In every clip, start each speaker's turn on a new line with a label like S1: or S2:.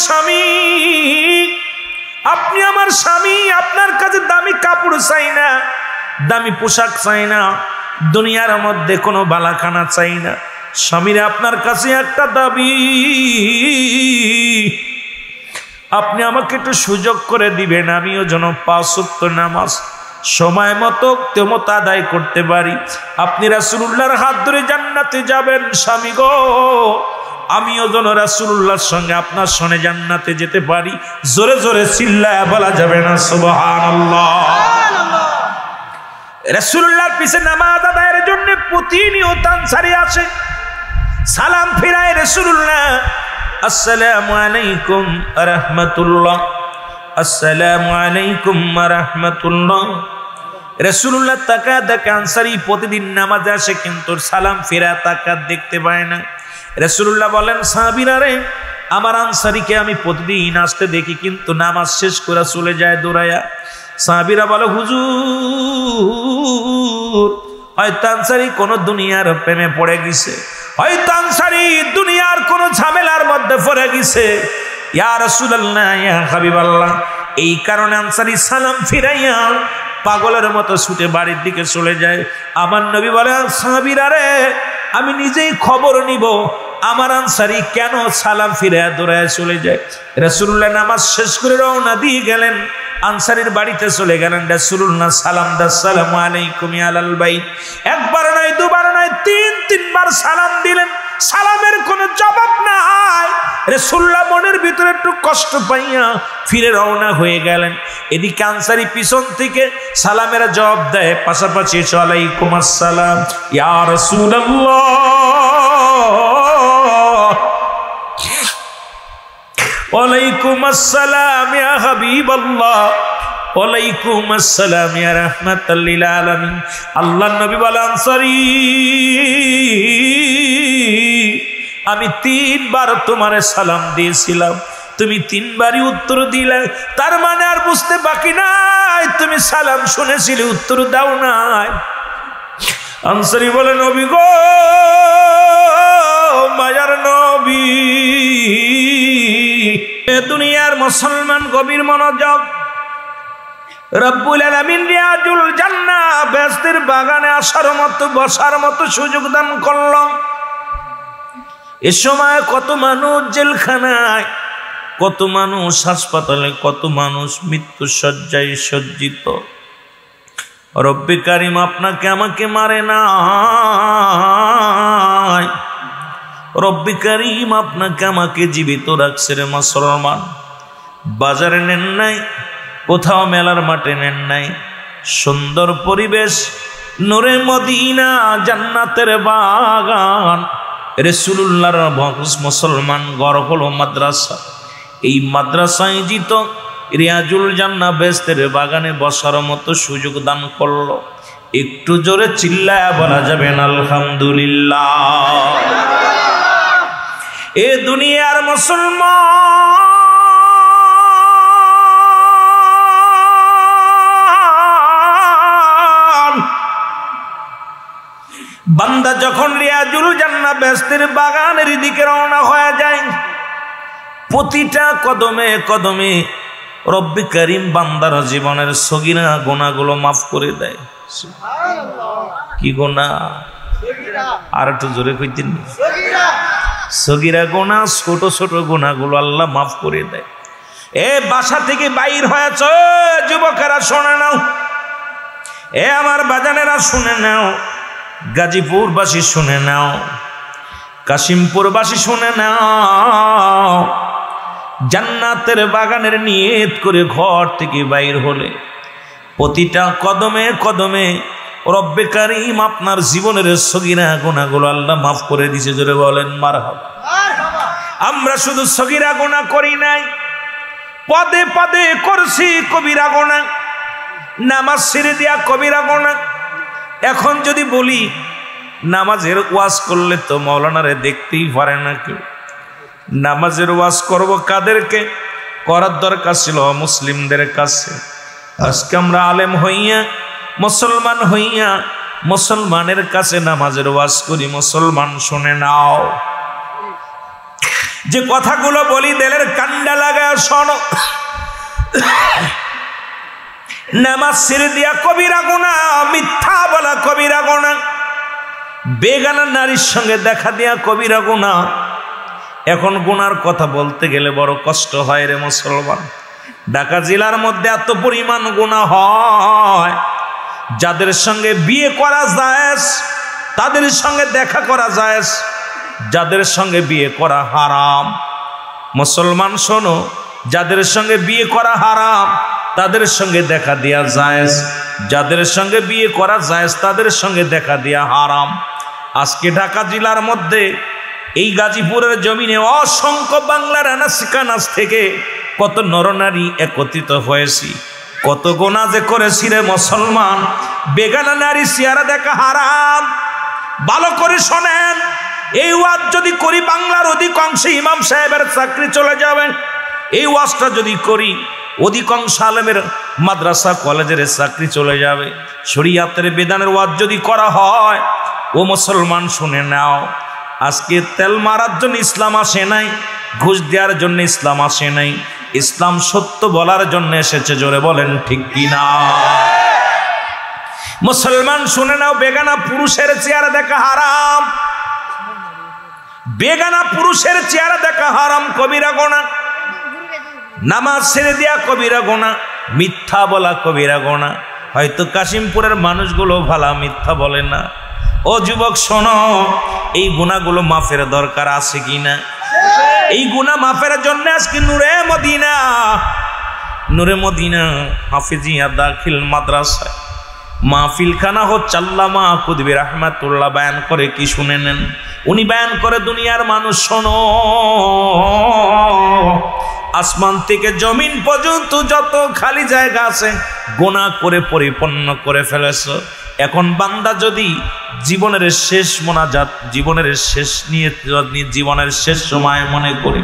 S1: স্বামী, আপনি আমার স্বামী, আপনার কাছে দামি কাপড় চাই না, দামি পোশাক চাই না, দুনিয়ার মধ্যে কোনো বালাখানা চাই না। স্বামীর আপনার কাছে একটা দাবি, আপনি আমাকে একটু সুযোগ করে দিবেন, আমিও যেন 5 ওয়াক্ত নামাজ সময় মতো আদায় করতে পারি। আপনি রাসূলুল্লাহর হাত ধরে জান্নাতে যাবেন। স্বামী গো, আমিও যেন রাসূলুল্লাহর সঙ্গে আপনার সঙ্গে জান্নাতে যেতে পারি। জোরে জোরে চিল্লায়া বলা যাবে না সুবহানাল্লাহ? রাসূলুল্লাহর পিছে নামাজ আদায়ের জন্য প্রতিনিয়ত আনসারী আসে, সালাম ফিরায় রাসূলুল্লাহ, আসসালামু আলাইকুম ওয়া রাহমাতুল্লাহ, আসসালামু আলাইকুম ওয়া রাহমাতুল্লাহ। রাসূলুল্লাহ তাকায় দেখে আনসারী প্রতিদিন নামাজে আসে, কিন্তু সালাম ফিরা তাকাত দেখতে পায় না। রাসূলুল্লাহ বলেন, সাহাবীরা রে, আমার আনসারীকে আমি প্রতিদিন আসতে দেখি, কিন্তু নামাজ শেষ করে চলে যায় দৌড়ায়া। সাহাবীরা বলে, হুজুর, হয়তো আনসারী কোন দুনিয়ার প্রেমে পড়ে গেছে, হয়তো আনসারী দুনিয়ার কোন ঝামেলার মধ্যে পড়ে গেছে। ইয়া রাসূলুল্লাহ, ইয়া হাবিবাল্লাহ, এই কারণে আনসারী সালাম ফিরাইয়া পাগলের মতো ছুটে বাড়ির দিকে চলে যায়। আমার নবী বলে, সাহাবীরা রে, আমি নিজেই খবর নিব আমার আনসারী কেন সালাম ফিরাইয়া দৌড়ায় চলে যায়। রাসূলুল্লাহ নামাজ শেষ করে রওনা দিয়ে গেলেন, আনসারীর বাড়িতে চলে গেলেন। রাসূলুল্লাহ সালাম দা, আসসালামু আলাইকুম ইয়া আলাল বাইত। একবার নয়, দুবার নয়, 3-3বার সালাম দিলেন, সালামের কোনো জবাব নাই। রাসূলুল্লাহ মনের ভিতরে একটু কষ্ট পাইয়া ফিরে রওনা হয়ে গেলেন। এদিকে আনসারী পিছন থেকে সালামের জবাব দেয়, পাশাপাশি ওয়ালাইকুম আসসালাম ইয়া রাসূলুল্লাহ, ওয়ালাইকুম আসসালাম ইয়া হাবিবাল্লাহ, ওয়ালাইকুম আসসালাম ইয়া রাহমাতাল লিল আলামিন। আল্লাহর নবী বলেন, আনসারী, আমি 3বার তোমারে সালাম দিয়েছিলাম, তুমি 3বারই উত্তর দিলে, তার মানে আর বুঝতে বাকি নাই তুমি সালাম শুনেছিলে, উত্তর দাও নাই। আনসারী বলে, নবী গো, মায়ার নবী, দুনিয়ার মুসলমান গভীর মনোযোগ, রব্বুল আলামিন রিয়াজুল জান্নাহ বেহেশতের বাগানে আসার মতো, বসার মতো সুযোগ দান করল। এ সময় কত মানুষ জেলখানায়, কত মানুষ হাসপাতালে, কত মানুষ মৃত্যু শয্যায় সজ্জিত। রব্বে কারিম আপনাকে আমাকে মারে না, রব্বে কারিম আপনাকে আমাকে জীবিত রাখছে রে মুসলমান। বাজারে নেন নাই, কোথাও মেলার মাঠে নেন নাই, সুন্দর পরিবেশ, নূরে মদিনা, জান্নাতের বাগান, রাসূলুল্লাহর মুসলমান ঘর হলো মাদ্রাসা। এই মাদ্রাসায় জিত রিয়াজুল জান্নাহ বেহেশতের বাগানে বসার মতো সুযোগ দান করলো। একটু জোরে চিল্লায়া বলা যাবে না আলহামদুলিল্লাহ? এ দুনিয়ার মুসলমান বান্দা যখন রিয়াজুল জান্নাহ বেহেশতের বাগানের দিকে রওনা হয়ে যায়, প্রতিটা কদমে কদমে রব্বে কারিম বান্দার জীবনের সগীরা গুনাহগুলো মাফ করে দেয়। কি গুনাহ? আর একটু জোরে কইতেন, সগীরা গুনাহ, ছোট ছোট গুনাহগুলো আল্লাহ মাফ করে দেয়। এ বাসা থেকে বাইর হয়েছ যুবকেরা শুনে নাও, এ আমার বাজানেরা শুনে নাও, গাজীপুরবাসী শুনে নাও, কাশিমপুরবাসী শুনে নাও, জান্নাতের বাগানের নিয়ত করে ঘর থেকে বাইর হলে প্রতিটা কদমে কদমে রব্বে কারিম আপনার জীবনের সগীরা গুনাহগুলো আল্লাহ মাফ করে দিয়েছে। জোরে বলেন মারহাবা। আমরা শুধু সগীরা গুনাহ করি নাই, পদে পদে করছি কবিরা গুনাহ, নামাজ ছেড়ে দিয়া কবিরা গুনাহ। এখন যদি বলি নামাজের ওয়াজ করলে তো মাওলানারে দেখতেই পারে না কেউ। নামাজের ওয়াজ করব কাদেরকে? করার দরকার ছিল মুসলিমদের কাছে। আজকে আমরা আলেম হইয়া, মুসলমান হইয়া, মুসলমানের কাছে নামাজের ওয়াজ করি। মুসলমান শুনে নাও, যে কথাগুলো বলি দিলের কান্ডা লাগায় শোনো। নামাজ ছেড়ে দিয়া কবিরা গুনাহ, মিথ্যা বলা কবিরা গুনাহ, বেগানা নারীর সঙ্গে দেখা দিয়া কবিরা গুনাহ। এখন গুনার কথা বলতে গেলে বড় কষ্ট হয় রে মুসলমান। ঢাকা জেলার মধ্যে এত পরিমাণ গুনাহ হয়, যাদের সঙ্গে বিয়ে করা জায়েজ তাদের সঙ্গে দেখা করা জায়েজ, যাদের সঙ্গে বিয়ে করা হারাম। মুসলমান শোনো, যাদের সঙ্গে বিয়ে করা হারাম তাদের সঙ্গে দেখা দিয়া জায়েজ, যাদের সঙ্গে বিয়ে করা জায়েজ তাদের সঙ্গে দেখা দিয়া হারাম। আজকে ঢাকা জেলার মধ্যে এই গাজীপুরের জমিনে অসংখ্য বাংলার আনাচ কানাচ থেকে কত নরনারী একত্রিত হয়েছি, কত গোনা যে করেছি রে মুসলমান। বেগানা নারী চেহারা দেখা হারাম। ভালো করে শোনেন, এই ওয়াজ যদি করি বাংলার অধিকাংশ ইমাম সাহেবের চাকরি চলে যাবে। এই ওয়াজটা যদি করি অধিকাংশ আলেমের মাদ্রাসা কলেজের চাকরি চলে যাবে। শরীয়তের বিধানের ওয়াজ যদি করা হয়, ও মুসলমান শুনে নাও, আজকে তেল মারার জন্য ইসলাম আসে নাই, ঘুষ দেওয়ার জন্য ইসলাম আসে নাই, ইসলাম সত্য বলার জন্য এসেছে। জোরে বলেন ঠিক কিনা? মুসলমান শুনে নাও, বেগানা পুরুষের চেহারা দেখা হারাম, বেগানা পুরুষের চেহারা দেখা হারাম, কবিরা গুনাহ। নামাজ ছেড়ে দেয়া কবিরা গুনাহ, মিথ্যা বলা কবিরা গুনাহ। হয়তো কাশিমপুরের মানুষগুলো ভালো মিথ্যা বলে না। ও যুবক শোনো, এই গুনাহগুলো মাফের দরকার আছে কিনা? এই গুনাহ মাফের জন্য আজকে নূরে মদিনা হাফিজিয়া দাখিল মাদ্রাসায় মাহফিল খানা হচ্ছে। আল্লামা কুতুবী রাহমাতুল্লাহ বয়ান করে, কি শুনে নেন। উনি বয়ান করে, দুনিয়ার মানুষ শোনো, আসমান থেকে জমিন পর্যন্ত যত খালি জায়গা আছে গুনাহ করে পরিপূর্ণ করে ফেলেছ। এখন বান্দা যদি জীবনের শেষ মোনাজাত, জীবনের শেষ নিয়ে জীবনের শেষ সময় মনে করে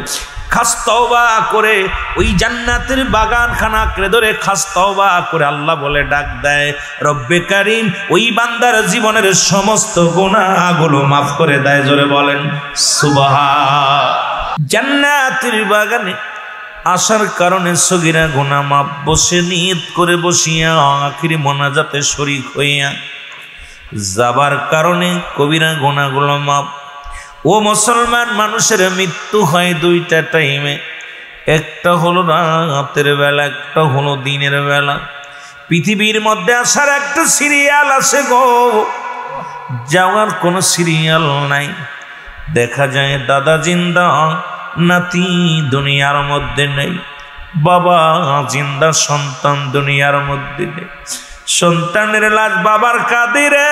S1: খাস তওবা করে ওই জান্নাতের বাগানখানা আঁকড়ে ধরে খাস তওবা করে আল্লাহ বলে ডাক দেয়, রব্বে কারীম ওই বান্দার জীবনের সমস্ত গুনাহগুলো মাফ করে দেয়। জোরে বলেন সুবহান। জান্নাতের বাগানে আসার কারণে সগীরা গুনাহ মাফ। বসে নিয়ত করে বসিয়া আখিরি মোনাজাতে শরীক হইয়া যাবার কারণে কবিরা গুনাহগুলো মাফ। ও মুসলমান, মানুষের মৃত্যু হয় দুইটা টাইমে, একটা হলো রাতের বেলা, একটা হলো দিনের বেলা। পৃথিবীর মধ্যে আসার একটা সিরিয়াল আছে গো, যাওয়ার কোনো সিরিয়াল নাই। দেখা যায় দাদা জিন্দা, নাতি দুনিয়ার মধ্যে নেই, বাবা জিন্দা, সন্তান দুনিয়ার মধ্যে নেই। সন্তানের লাশ বাবার কাঁদে রে,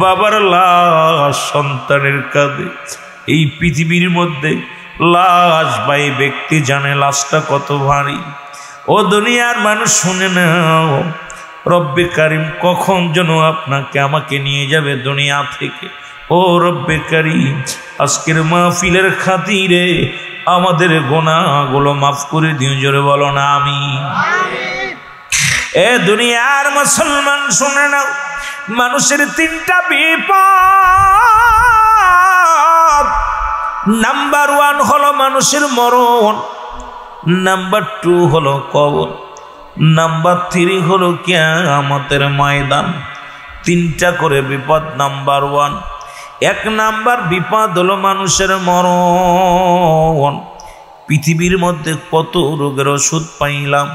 S1: বাবার লাশ সন্তানের কাঁদে। এই পৃথিবীর মধ্যে লাশ বাই ব্যক্তি জানে লাশটা কত ভারী। ও দুনিয়ার মানুষ শুনে নাও, রব্বে কারীম কখন যেন আপনাকে আমাকে নিয়ে যাবে দুনিয়া থেকে। ও রব্বে কারীম, আজকের মাহফিলের খাতিরে আমাদের গুনাহগুলো মাফ করে দিও। জোরে বলো না আমিন। এ দুনিয়ার মুসলমান শুনে নাও, মানুষের তিনটা বিপদ। নাম্বার 1 হলো মানুষের মরণ, নাম্বার 2 হলো কবর, নাম্বার 3 হলো কিয়ামতের ময়দান। তিনটা করে বিপদ। নাম্বার 1, 1 নাম্বার বিপদ হলো মানুষের মরণ। পৃথিবীর মধ্যে কত রোগের ওষুধ পাইলাম,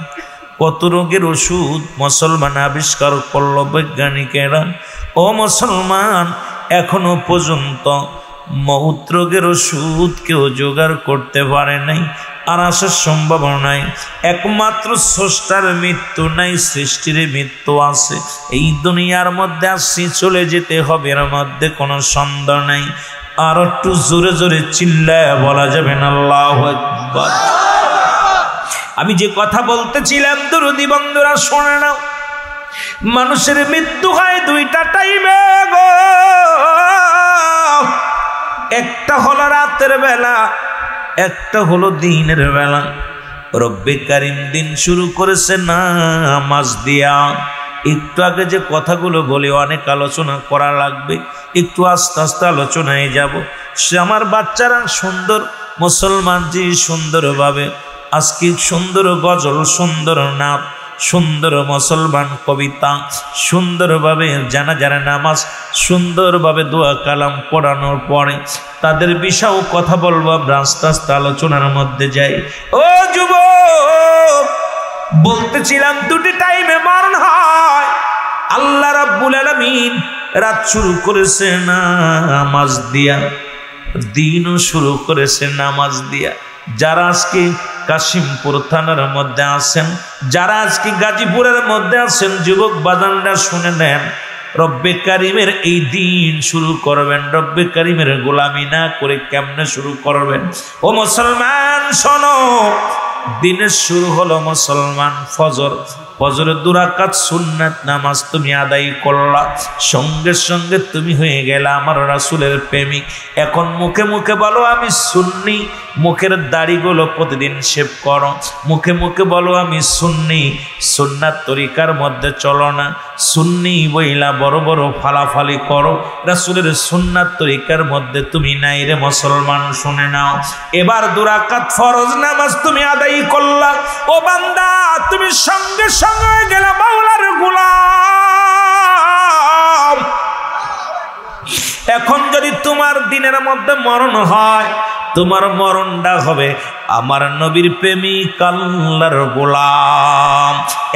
S1: কত রোগের ওষুধ মুসলমান আবিষ্কার করলো বৈজ্ঞানিকেরা। ও মুসলমান, এখনো পর্যন্ত মৌত রোগের ওষুধ কেউ জোগাড় করতে পারে নাই, আর আসার সম্ভাবনা নাই। একমাত্র স্রষ্টার মৃত্যু নাই, সৃষ্টির মৃত্যু আছে। এই দুনিয়ার মধ্যে আসছি, চলে যেতে হবে, এর মধ্যে কোনো সন্দেহ নাই। আর একটু জোরে জোরে চিল্লায় বলা যাবে না আল্লাহু আকবার। আমি যে কথা বলতেছিলাম দরদি বন্ধুরা শোনে নাও, মানুষের মৃত্যু হয় দুইটা টাইমে গো। একটা হলো রাতের বেলা, একটা হলো দিনের বেলা। রব্বে কারীম দিন শুরু করেছে নামাজ দিয়া। একটু আগে যে কথাগুলো বলে অনেক আলোচনা করা লাগবে, একটু আস্তে আস্তে আলোচনায় যাব। সে আমার বাচ্চারা সুন্দর মুসলমান জি সুন্দরভাবে আজকে সুন্দর গজল, সুন্দর নাম, সুন্দর মুসলমান কবিতা, সুন্দরভাবে জানাজার নামাজ, সুন্দরভাবে দোয়া কালাম পড়ানোর পরে তাদের বিষয়েও কথা বলবো, আস্তে আস্তে আলোচনার মধ্যে যাই। ও যুবক, বলতেছিলাম দুটি টাইমে মরণ হয়। আল্লাহ রাব্বুল আলামিন রাত শুরু করেছে নামাজ দিয়া, দিনও শুরু করেছে নামাজ দিয়া। যারা আজকে কাশিমপুর থানার মধ্যে আছেন, যারা আজকে গাজীপুরের মধ্যে আছেন, যুবক বাজানরা শুনে নেন, রব্বে কারিমের এই দিন শুরু করবেন, রব্বে কারিমের গোলামি না করে কেমনে শুরু করবেন? ও মুসলমান শোনো, দিনের শুরু হলো মুসলমান ফজর। ফজরের 2 রাকাত সুন্নাত নামাজ তুমি আদায় করলা, সঙ্গে সঙ্গে তুমি হয়ে গেলা আমার রাসূলের প্রেমিক। এখন মুখে মুখে বলো আমি সুন্নি, মুখের দাড়িগুলো প্রতিদিন শেভ করো, মুখে মুখে বলো আমি সুন্নি, সুন্নাত তরিকার মধ্যে চলো না। সুন্নি বইলা বড় বড় ফালাফালি করো, রাসূলের সুন্নাত তরিকার মধ্যে তুমি নাই রে মুসলমান। শুনে নাও, এবার 2 রাকাত ফরজ নামাজ তুমি আদায় করলা। ও বান্দা, তুমি সঙ্গে সঙ্গে গেলা মাওলার গোলাম। এখন যদি তোমার দিনের মধ্যে মরণ হয়, তোমার মরণটা হবে আমার নবীর প্রেমিক আল্লাহর গোলাম।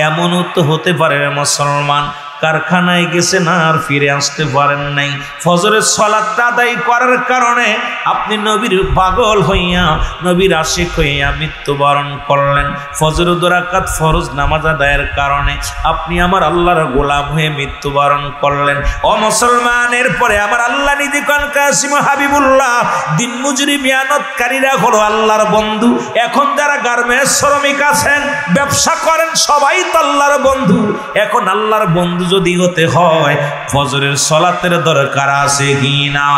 S1: এমনও তো হতে পারে মুসলমান কারখানায় গেছেন আর ফিরে আসতে পারেন নাই, ফজরের সালাত আদায় করার কারণে আপনি নবীর পাগল হইয়া, নবীর আশিক হইয়া মৃত্যুবরণ করলেন। ফজরের 2 রাকাত ফরজ নামাজ আদায়ের কারণে আপনি আমার আল্লাহর গোলাম হয়ে মৃত্যুবরণ করলেন। ও মুসলমান, এরপরে আমার আল্লাহ নিজে কোন কাসিম হাবিবুল্লাহ, দিন মজুরি মেহনতকারীরা হলো আল্লাহর বন্ধু। এখন যারা গার্মেন্টস শ্রমিক আছেন, ব্যবসা করেন, সবাই তো আল্লাহর বন্ধু। এখন আল্লাহর বন্ধু যদি হতে হয়, ফজরের সালাতের দরকার আছে কি না?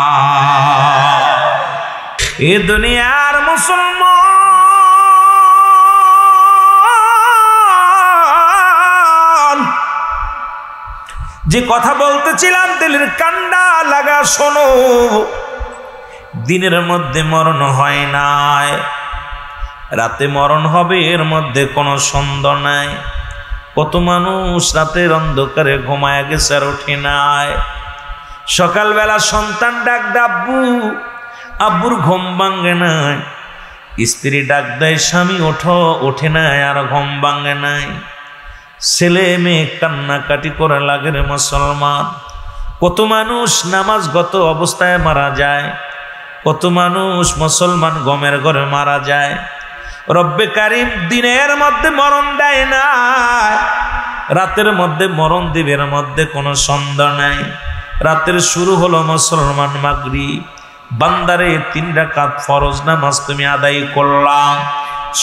S1: এ দুনিয়ার মুসলমান, যে কথা বলতেছিলাম দিলের কান্ডা লাগা শোনো। দিনের মধ্যে মরণ হয় নাই, রাতে মরণ হবে, এর মধ্যে কোনো সন্দেহ নাই। কত মানুষ রাতের অন্ধকারে ঘুমায় গেছে আর ওঠে নাই। সকালবেলা সন্তান ডাক দেয় আব্বু, আব্বুর ঘুম ভাঙে নাই। স্ত্রী ডাক দেয় স্বামী ওঠো, ওঠে নাই আর ঘুম ভাঙে নাই। ছেলে মেয়ে কান্নাকাটি করে লাগে রে মুসলমান। কত মানুষ নামাজগত অবস্থায় মারা যায়, কত মানুষ মুসলমান গমের ঘরে মারা যায়। রব্বে কারিম দিনের মধ্যে মরণ দেয় না, রাতের মধ্যে মরণ দিবে, এর মধ্যে কোনো সন্দেহ নাই। রাতের শুরু হলো মুসলমান মাগরিব। বান্দারে 3 রাকাত ফরজ নামাজ তুমি আদায় করলাম,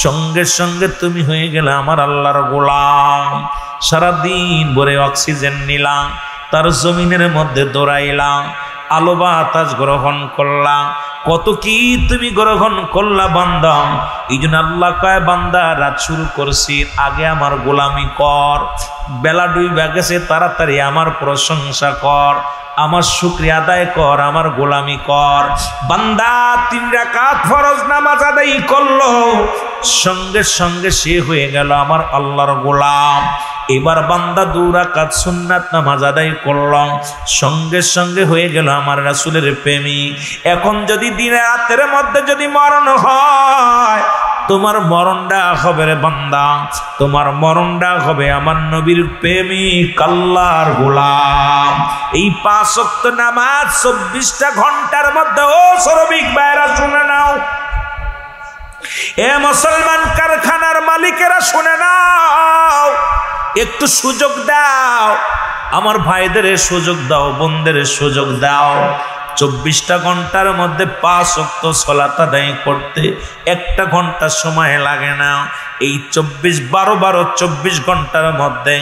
S1: সঙ্গে সঙ্গে তুমি হয়ে গেলে আমার আল্লাহর গোলাম। সারাদিন ভরে অক্সিজেন নিলাম, তার জমিনের মধ্যে দৌড়াইলাম, আলো বাতাস গ্রহণ করলাম, কত কি তুমি গ্রহণ করলা বান্দা। এই জন্য আল্লাহ কয় বান্দা রাত শুরু করছি, আগে আমার গোলামি কর। বেলা ডুইবা গেছে, তাড়াতাড়ি আমার প্রশংসা কর, আমার শুকরিয়া আদায় কর, আমার গোলামি কর। বান্দা 3 রাকাত ফরজ নামাজ আদায় করলো, সঙ্গে সঙ্গে সে হয়ে গেল আমার আল্লাহর গোলাম। এবার বান্দা 2 রাকাত সুন্নাত নামাজ আদায় করলাম, সঙ্গে সঙ্গে হয়ে গেল আমার রাসূলের প্রেমিক। এখন যদি দিনে রাতের মধ্যে যদি মরণ হয়, তোমার মরণটা হবে রে বান্দা, তোমার মরণটা হবে আমার নবীর প্রেমিক আল্লাহর গোলাম। এই 5 ওয়াক্ত নামাজ 24টা ঘন্টার মধ্যে, ও শ্রমিক ভাইরা শুনে নাও, এ মুসলমান কারখানার মালিকেরা শুনে নাও, একটু সুযোগ দাও, আমার ভাইদের সুযোগ দাও, বোনদের সুযোগ দাও। 24টা ঘন্টার মধ্যে 5 ওয়াক্ত সালাত আদায় করতে 1 ঘন্টা সময় লাগে না। এই 24 ঘন্টার মধ্যে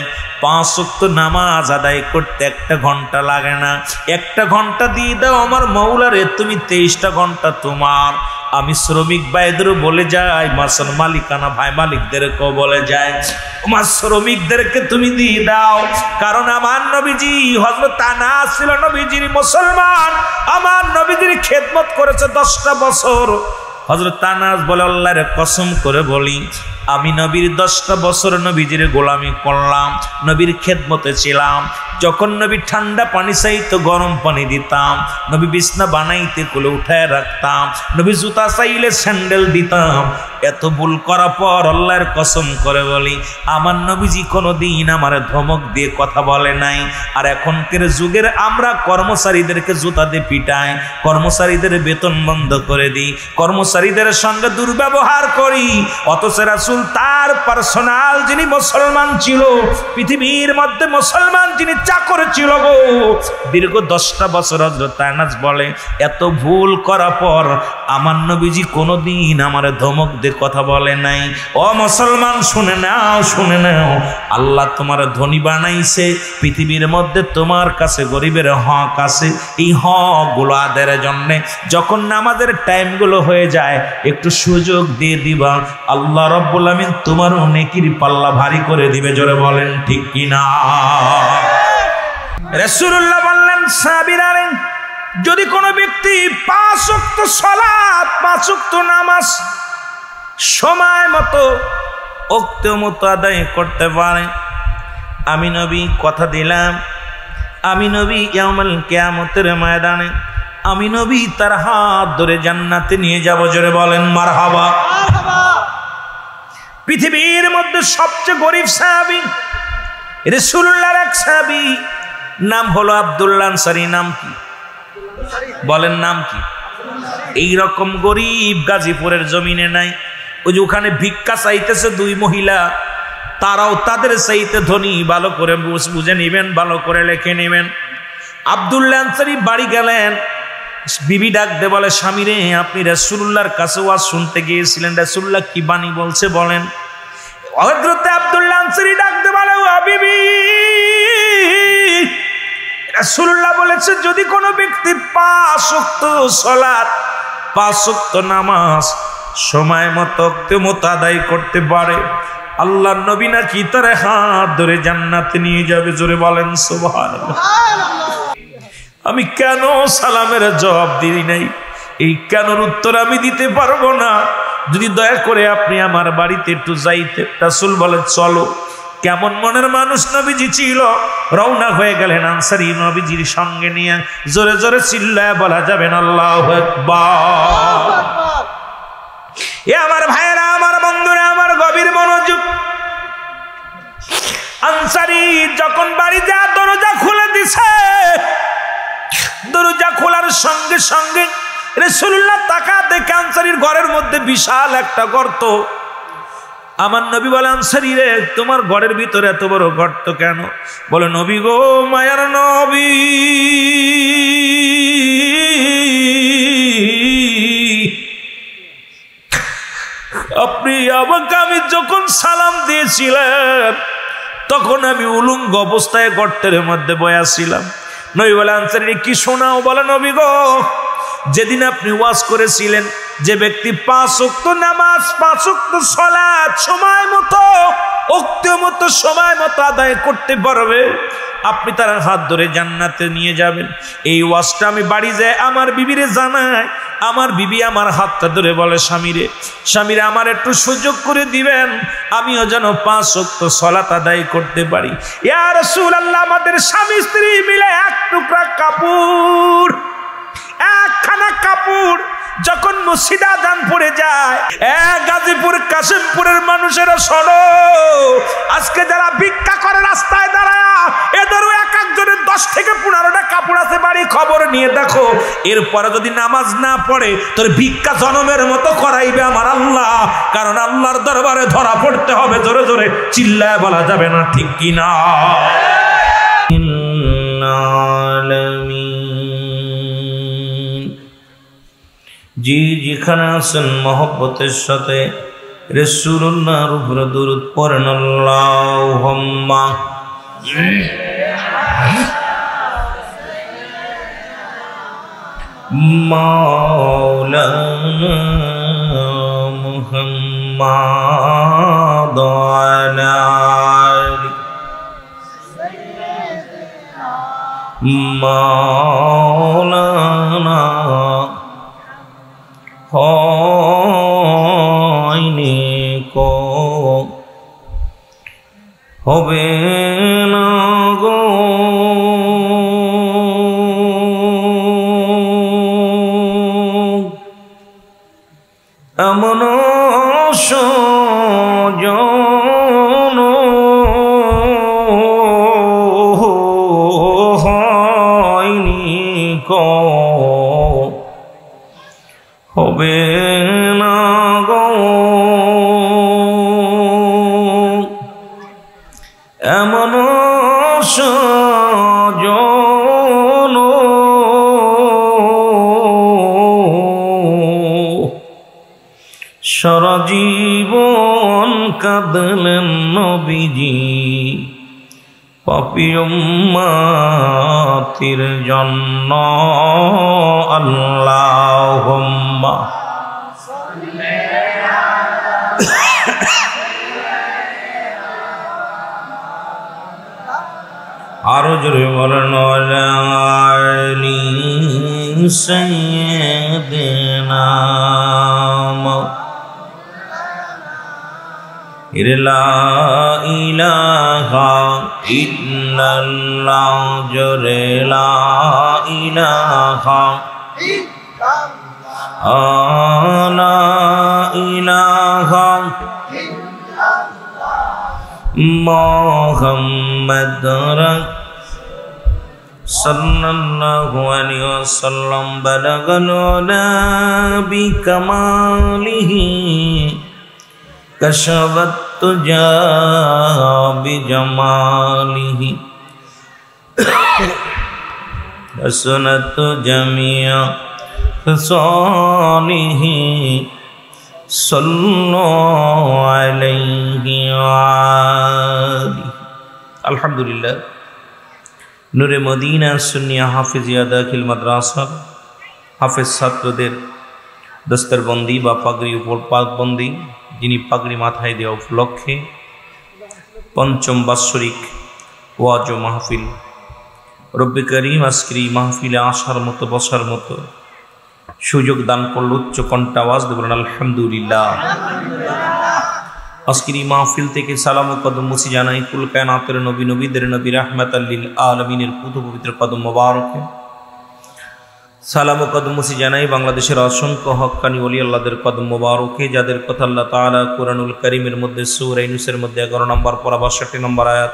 S1: 5 ওয়াক্ত নামাজ আদায় করতে 1 ঘন্টা লাগে না। 1 ঘন্টা দিয়ে দাও আমার মৌলারে, তুমি 23টা ঘন্টা তোমার। আমি শ্রমিক ভাইদেরও বলে যাই, মাছের মালিকানা ভাই মালিকদেরকেও বলে যায়, তোমার শ্রমিকদেরকে তুমি দিয়ে দাও। কারণ আমার নবীজি হযরত আনাস ছিল নবীজির মুসলমান, আমার নবীজির খেদমত করেছে 10টা বছর। হযরত আনাস বলে আল্লাহর কসম করে বলি, আমি নবীর 10টা বছর নবীজির গোলামি করলাম, নবীর খেদমতে ছিলাম। যখন নবী ঠান্ডা পানি চাইতো গরম পানি দিতাম, নবী বিছনা বানাইতে কোলে উঠায় রাখতাম, নবী জুতা চাইলে স্যান্ডেল দিতাম। এত ভুল করার পর আল্লাহর কসম করে বলি, আমার নবীজি কোনোদিন আমার ধমক দিয়ে কথা বলে নাই। আর এখনকার যুগের আমরা কর্মচারীদেরকে জুতা দিয়ে পিটাই, কর্মচারীদের বেতন বন্ধ করে দিই, কর্মচারীদের সঙ্গে দুর্ব্যবহার করি। অথচ রাসূল তার পার্সোনাল যিনি মুসলমান ছিল, পৃথিবীর মধ্যে মুসলমান যিনি চাকর ছিল গো, দীর্ঘ 10টা বছর হযরত আনাস বলে এত ভুল করার পর আমার নবীজি কোনোদিন আমার ধমক দিয়ে কথা বলে নাই। ও মুসলমান শুনে নাও, শুনে নাও, আল্লাহ তোমার ধনী বানাইছে, পৃথিবীর মধ্যে তোমার কাছে গরিবের হক আছে। এই হকগুলো আদায়ের জন্য যখন নামাজের টাইমগুলো হয়ে যায় একটু সুযোগ দিয়ে দিবা, আল্লাহ রাব্বুল আমিন তোমার নেকির পাল্লা ভারী করে দিবে। জোরে বলেন ঠিক কিনা? রাসূলুল্লাহ বললেন, সাহাবীরা যদি কোনো ব্যক্তি 5 ওয়াক্ত সালাত 5 ওয়াক্ত নামাজ সময় মতো ওক্ত মতো আদায় করতে পারে, আমি নবী কথা দিলাম, আমি নবী ইয়াউমুল কিয়ামতের ময়দানে আমি নবী তার হাত ধরে জান্নাতে নিয়ে যাব। জোরে বলেন মারহাবা। পৃথিবীর মধ্যে সবচেয়ে গরিব সাহাবী রাসূলুল্লাহর এক সাহাবী, নাম হলো আব্দুল্লাহ আনসারী। নাম কি বলেন? নাম কি? এই রকম গরিব গাজীপুরের জমিনে নাই। ওই যে ওখানে ভিক্ষা চাইতেছে 2 মহিলা, তারাও তাদের চাইতে ধনী। ভালো করে বুঝে নেবেন, ভালো করে লিখে নেবেন। আব্দুল্লাহ আনসারী বাড়ি গেলেন, বিবি ডাক দে বলে, স্বামী রে, আপনি রাসূলুল্লাহর কাছে ওয়াজ শুনতে গিয়েছিলেন, রাসূলুল্লাহ কি বাণী বলছে বলেন। হযরত আব্দুল্লাহ আনসারী ডাক দে বলে, ও বিবি, রাসূলুল্লাহ বলেছে যদি কোনো ব্যক্তি 5 ওয়াক্ত সালাত 5 ওয়াক্ত নামাজ সময় মতো আদায় করতে পারে, আল্লাহর নবী নাকি তার হাত ধরে জান্নাতে নিয়ে যাবে। জোরে বলেন সুবহানাল্লাহ। আমি কেন সালামের জবাব দিই নাই? এই কেনর উত্তর আমি দিতে পারবো না। যদি দয়া করে আপনি আমার বাড়িতে একটু যাইতে। রাসূল বলে, চলো। কেমন মনের মানুষ নবীজি ছিল, রওনা হয়ে গেলেন আনসারী নবীজির সঙ্গে নিয়ে। জোরে জোরে চিল্লায় বলা যাবে না আল্লাহু আকবার। এ আমার ভাইয়েরা, আমার বন্ধুরা, আমার গভীর মনোযোগ। আনসারী যখন বাড়ি যা দরজা খুলে দিছে, দরজা খোলার সঙ্গে সঙ্গে রাসূলুল্লাহ তাকা দেখে আনসারীর ঘরের মধ্যে বিশাল একটা গর্ত। আমার নবী বলে, আনসারী রে, তোমার ঘরের ভিতরে এত বড় গর্ত কেন? বলে, নবী গো, মায়ার নবী, আপনি আমাকে আমি যখন সালাম দিয়েছিলাম তখন আমি উলঙ্গ অবস্থায় গর্তের মধ্যে বয়াছিলাম। নবী বলে, আনসারী কি শোনাও? বলে, নবী গো, যেদিন আপনি ওয়াজ করেছিলেন যে ব্যক্তি 5 ওয়াক্ত নামাজ 5 ওয়াক্ত সালাত সময় মতো সময় মতো আদায় করতে পারবে, আপনি তার হাত ধরে জান্নাতে নিয়ে যাবেন। এই ওয়াজটা আমি বাড়ি যাই আমার বিবিরে জানাই। আমার বিবি আমার হাতটা ধরে বলে, স্বামীরে আমার একটু সুযোগ করে দিবেন, আমিও যেন 5 ওয়াক্ত সালাত আদায় করতে পারি। ইয়া রাসূলুল্লাহ, আমাদের স্বামী স্ত্রী মিলে এক টুকরা কাপড়, একখানা কাপড় যখন মসজিদে আযান পড়ে যায়, গাজীপুর কাশিমপুরের মানুষেরা শোনো, আজকে যারা ভিক্ষা করে রাস্তায় দাঁড়ায়, এদেরও এক একজনের 10 থেকে 15টা কাপড় আছে বাড়ি। খবর নিয়ে দেখো, এরপরে যদি নামাজ না পড়ে তোর ভিক্ষা জনমের মতো করাইবে আমার আল্লাহ। কারণ আল্লাহর দরবারে ধরা পড়তে হবে। জোরে জোরে চিল্লায় বলা যাবে না ঠিক কিনা? জি, যেখানে আছেন মহব্বতের সাথে রাসূলুল্লাহর উপরে দরুদ পড়েন। আল্লাহুম্মা মাওলানা মুহাম্মাদ ওয়ালা আলি মাওলানা হয়নি কো হবে না গো এমন সজন হয়নি কো হবে না গো এমন সজন সারা জীবন কাঁদলেন নবীজি পাপী উম্মতির জন্য আল্লাহুম্মা আরো জোরে বলেন ওয়ালা আলি সাইয়্যিদিনা লা ইলাহা ইল্লাল্লাহ জোরে লা ইলাহা লা ইলাহা মুহাম্মাদুর সাল্লাল্লাহু আলাইহি ওয়াসাল্লাম বালাগাল উলা বিকামালিহি কশফত তুজা বিজামালিহি হাসনাত জামিয়া খিসালিহি সাল্লাল্লাহু আলাইহি ওয়া আলিহি। আলহামদুলিল্লাহ, নূরে মদিনা সুন্নিয়া হাফিজিয়া দাখিল মাদ্রাসা হাফেজ ছাত্রদের দস্তরবন্দি বা পাগড়ি উপর পাকবন্দি, যিনি পাগড়ি মাথায় দেওয়া উপলক্ষে পঞ্চম বাৎসরিক ওয়াজ ও মাহফিল, রব্বে করিম আজকের এই মাহফিলে আসার মতো বসার মতো সুযোগ দান করল। উচ্চ কণ্ঠে আওয়াজ দিয়ে বলেন আলহামদুলিল্লাহ। আজকের এই মাহফিল থেকে সালাম ও কদম মুসি জানাই কুল কায়নাতের নবী, নবীদের নবী, রাহমাতাল লিল আলামিনের পুত পবিত্র কদম মোবারকে। সালাম ও কদম মুসি জানাই বাংলাদেশের অসংখ্য হক্কানি ওলি আল্লাহদের কদম মোবারকে, যাদের কথা আল্লাহ তাআলা কুরআনুল কারীমের মধ্যে সূরা ইউনূসের মধ্যে 11 নম্বর পরা 62 নম্বর আয়াত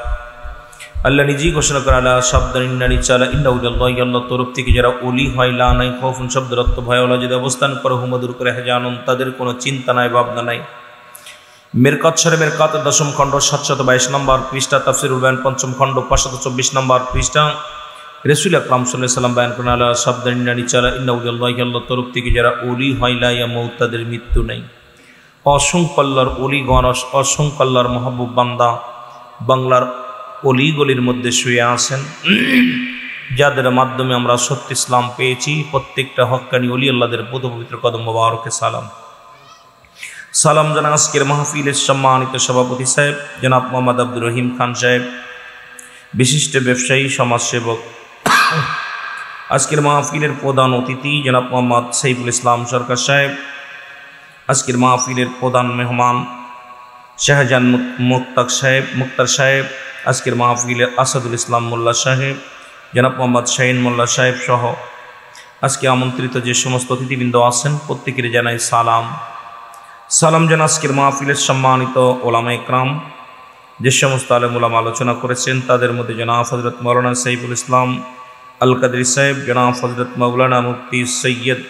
S1: আল্লাহ নিজেই ঘোষণা করে আলা শব্দান ইন্নানি চালা ইন্নাউল্লাহি, আল্লাহ তরফ থেকে যারা ওলি হয়, লা নাই খৌফুন শব্দের অর্থ ভয়, ওলা যদি অবস্থান করে হুমাদুর করে হেজানুন, তাদের কোনো চিন্তা নাই ভাবনা নাই। মেরকাত শরীফ মেরকাতের 10ম খণ্ড 722 নম্বর পৃষ্ঠা, তাফসীরুল বায়ান 5ম খণ্ড 524 নম্বর পৃষ্ঠা, রাসূল আকরাম সাল্লাল্লাহু আলাইহি ওয়াসাল্লাম বয়ান করেন আলা শব্দান ইন্নানি চালা ইন্নাউল্লাহি, আল্লাহ তরফ থেকে যারা ওলি হয়, লা ইয়ামুত, তাদের মৃত্যু নেই। অসংখ্য আল্লাহর ওলিগণ, অসংখ্য আল্লাহর মাহবুব বান্দা বাংলার অলিগলির মধ্যে শুয়ে আছেন, যাদের মাধ্যমে আমরা সত্য ইসলাম পেয়েছি। প্রত্যেকটা হক্কানি অলি আল্লাহদের পুত পবিত্র কদম মোবারকে সালাম। সালাম জানা আজকের মাহফিলের সম্মানিত সভাপতি সাহেব জনাব মোহাম্মদ আব্দুর রহিম খান সাহেব, বিশিষ্ট ব্যবসায়ী সমাজসেবক। আজকের মাহফিলের প্রধান অতিথি জনাব মোহাম্মদ সাইফুল ইসলাম সরকার সাহেব। আজকের মাহফিলের প্রধান মেহমান শাহজাহান মুক্তার সাহেব। আজকের মাহফিলে আসাদুল ইসলাম মোল্লা সাহেব, জনাব মোহাম্মদ শাহিন মোল্লা সাহেব সহ আজকে আমন্ত্রিত যে সমস্ত অতিথিবৃন্দ আছেন প্রত্যেকের জানাই সালাম। সালাম জানা আজকের মাহফিলের সম্মানিত ওলামা ইকরাম, যে সমস্ত আলেম ওলামা আলোচনা করেছেন তাদের মধ্যে জনাব হযরত মাওলানা সাইফুল ইসলাম আল কাদরি সাহেব, জনাব হযরত মাওলানা মুফতি সৈয়দ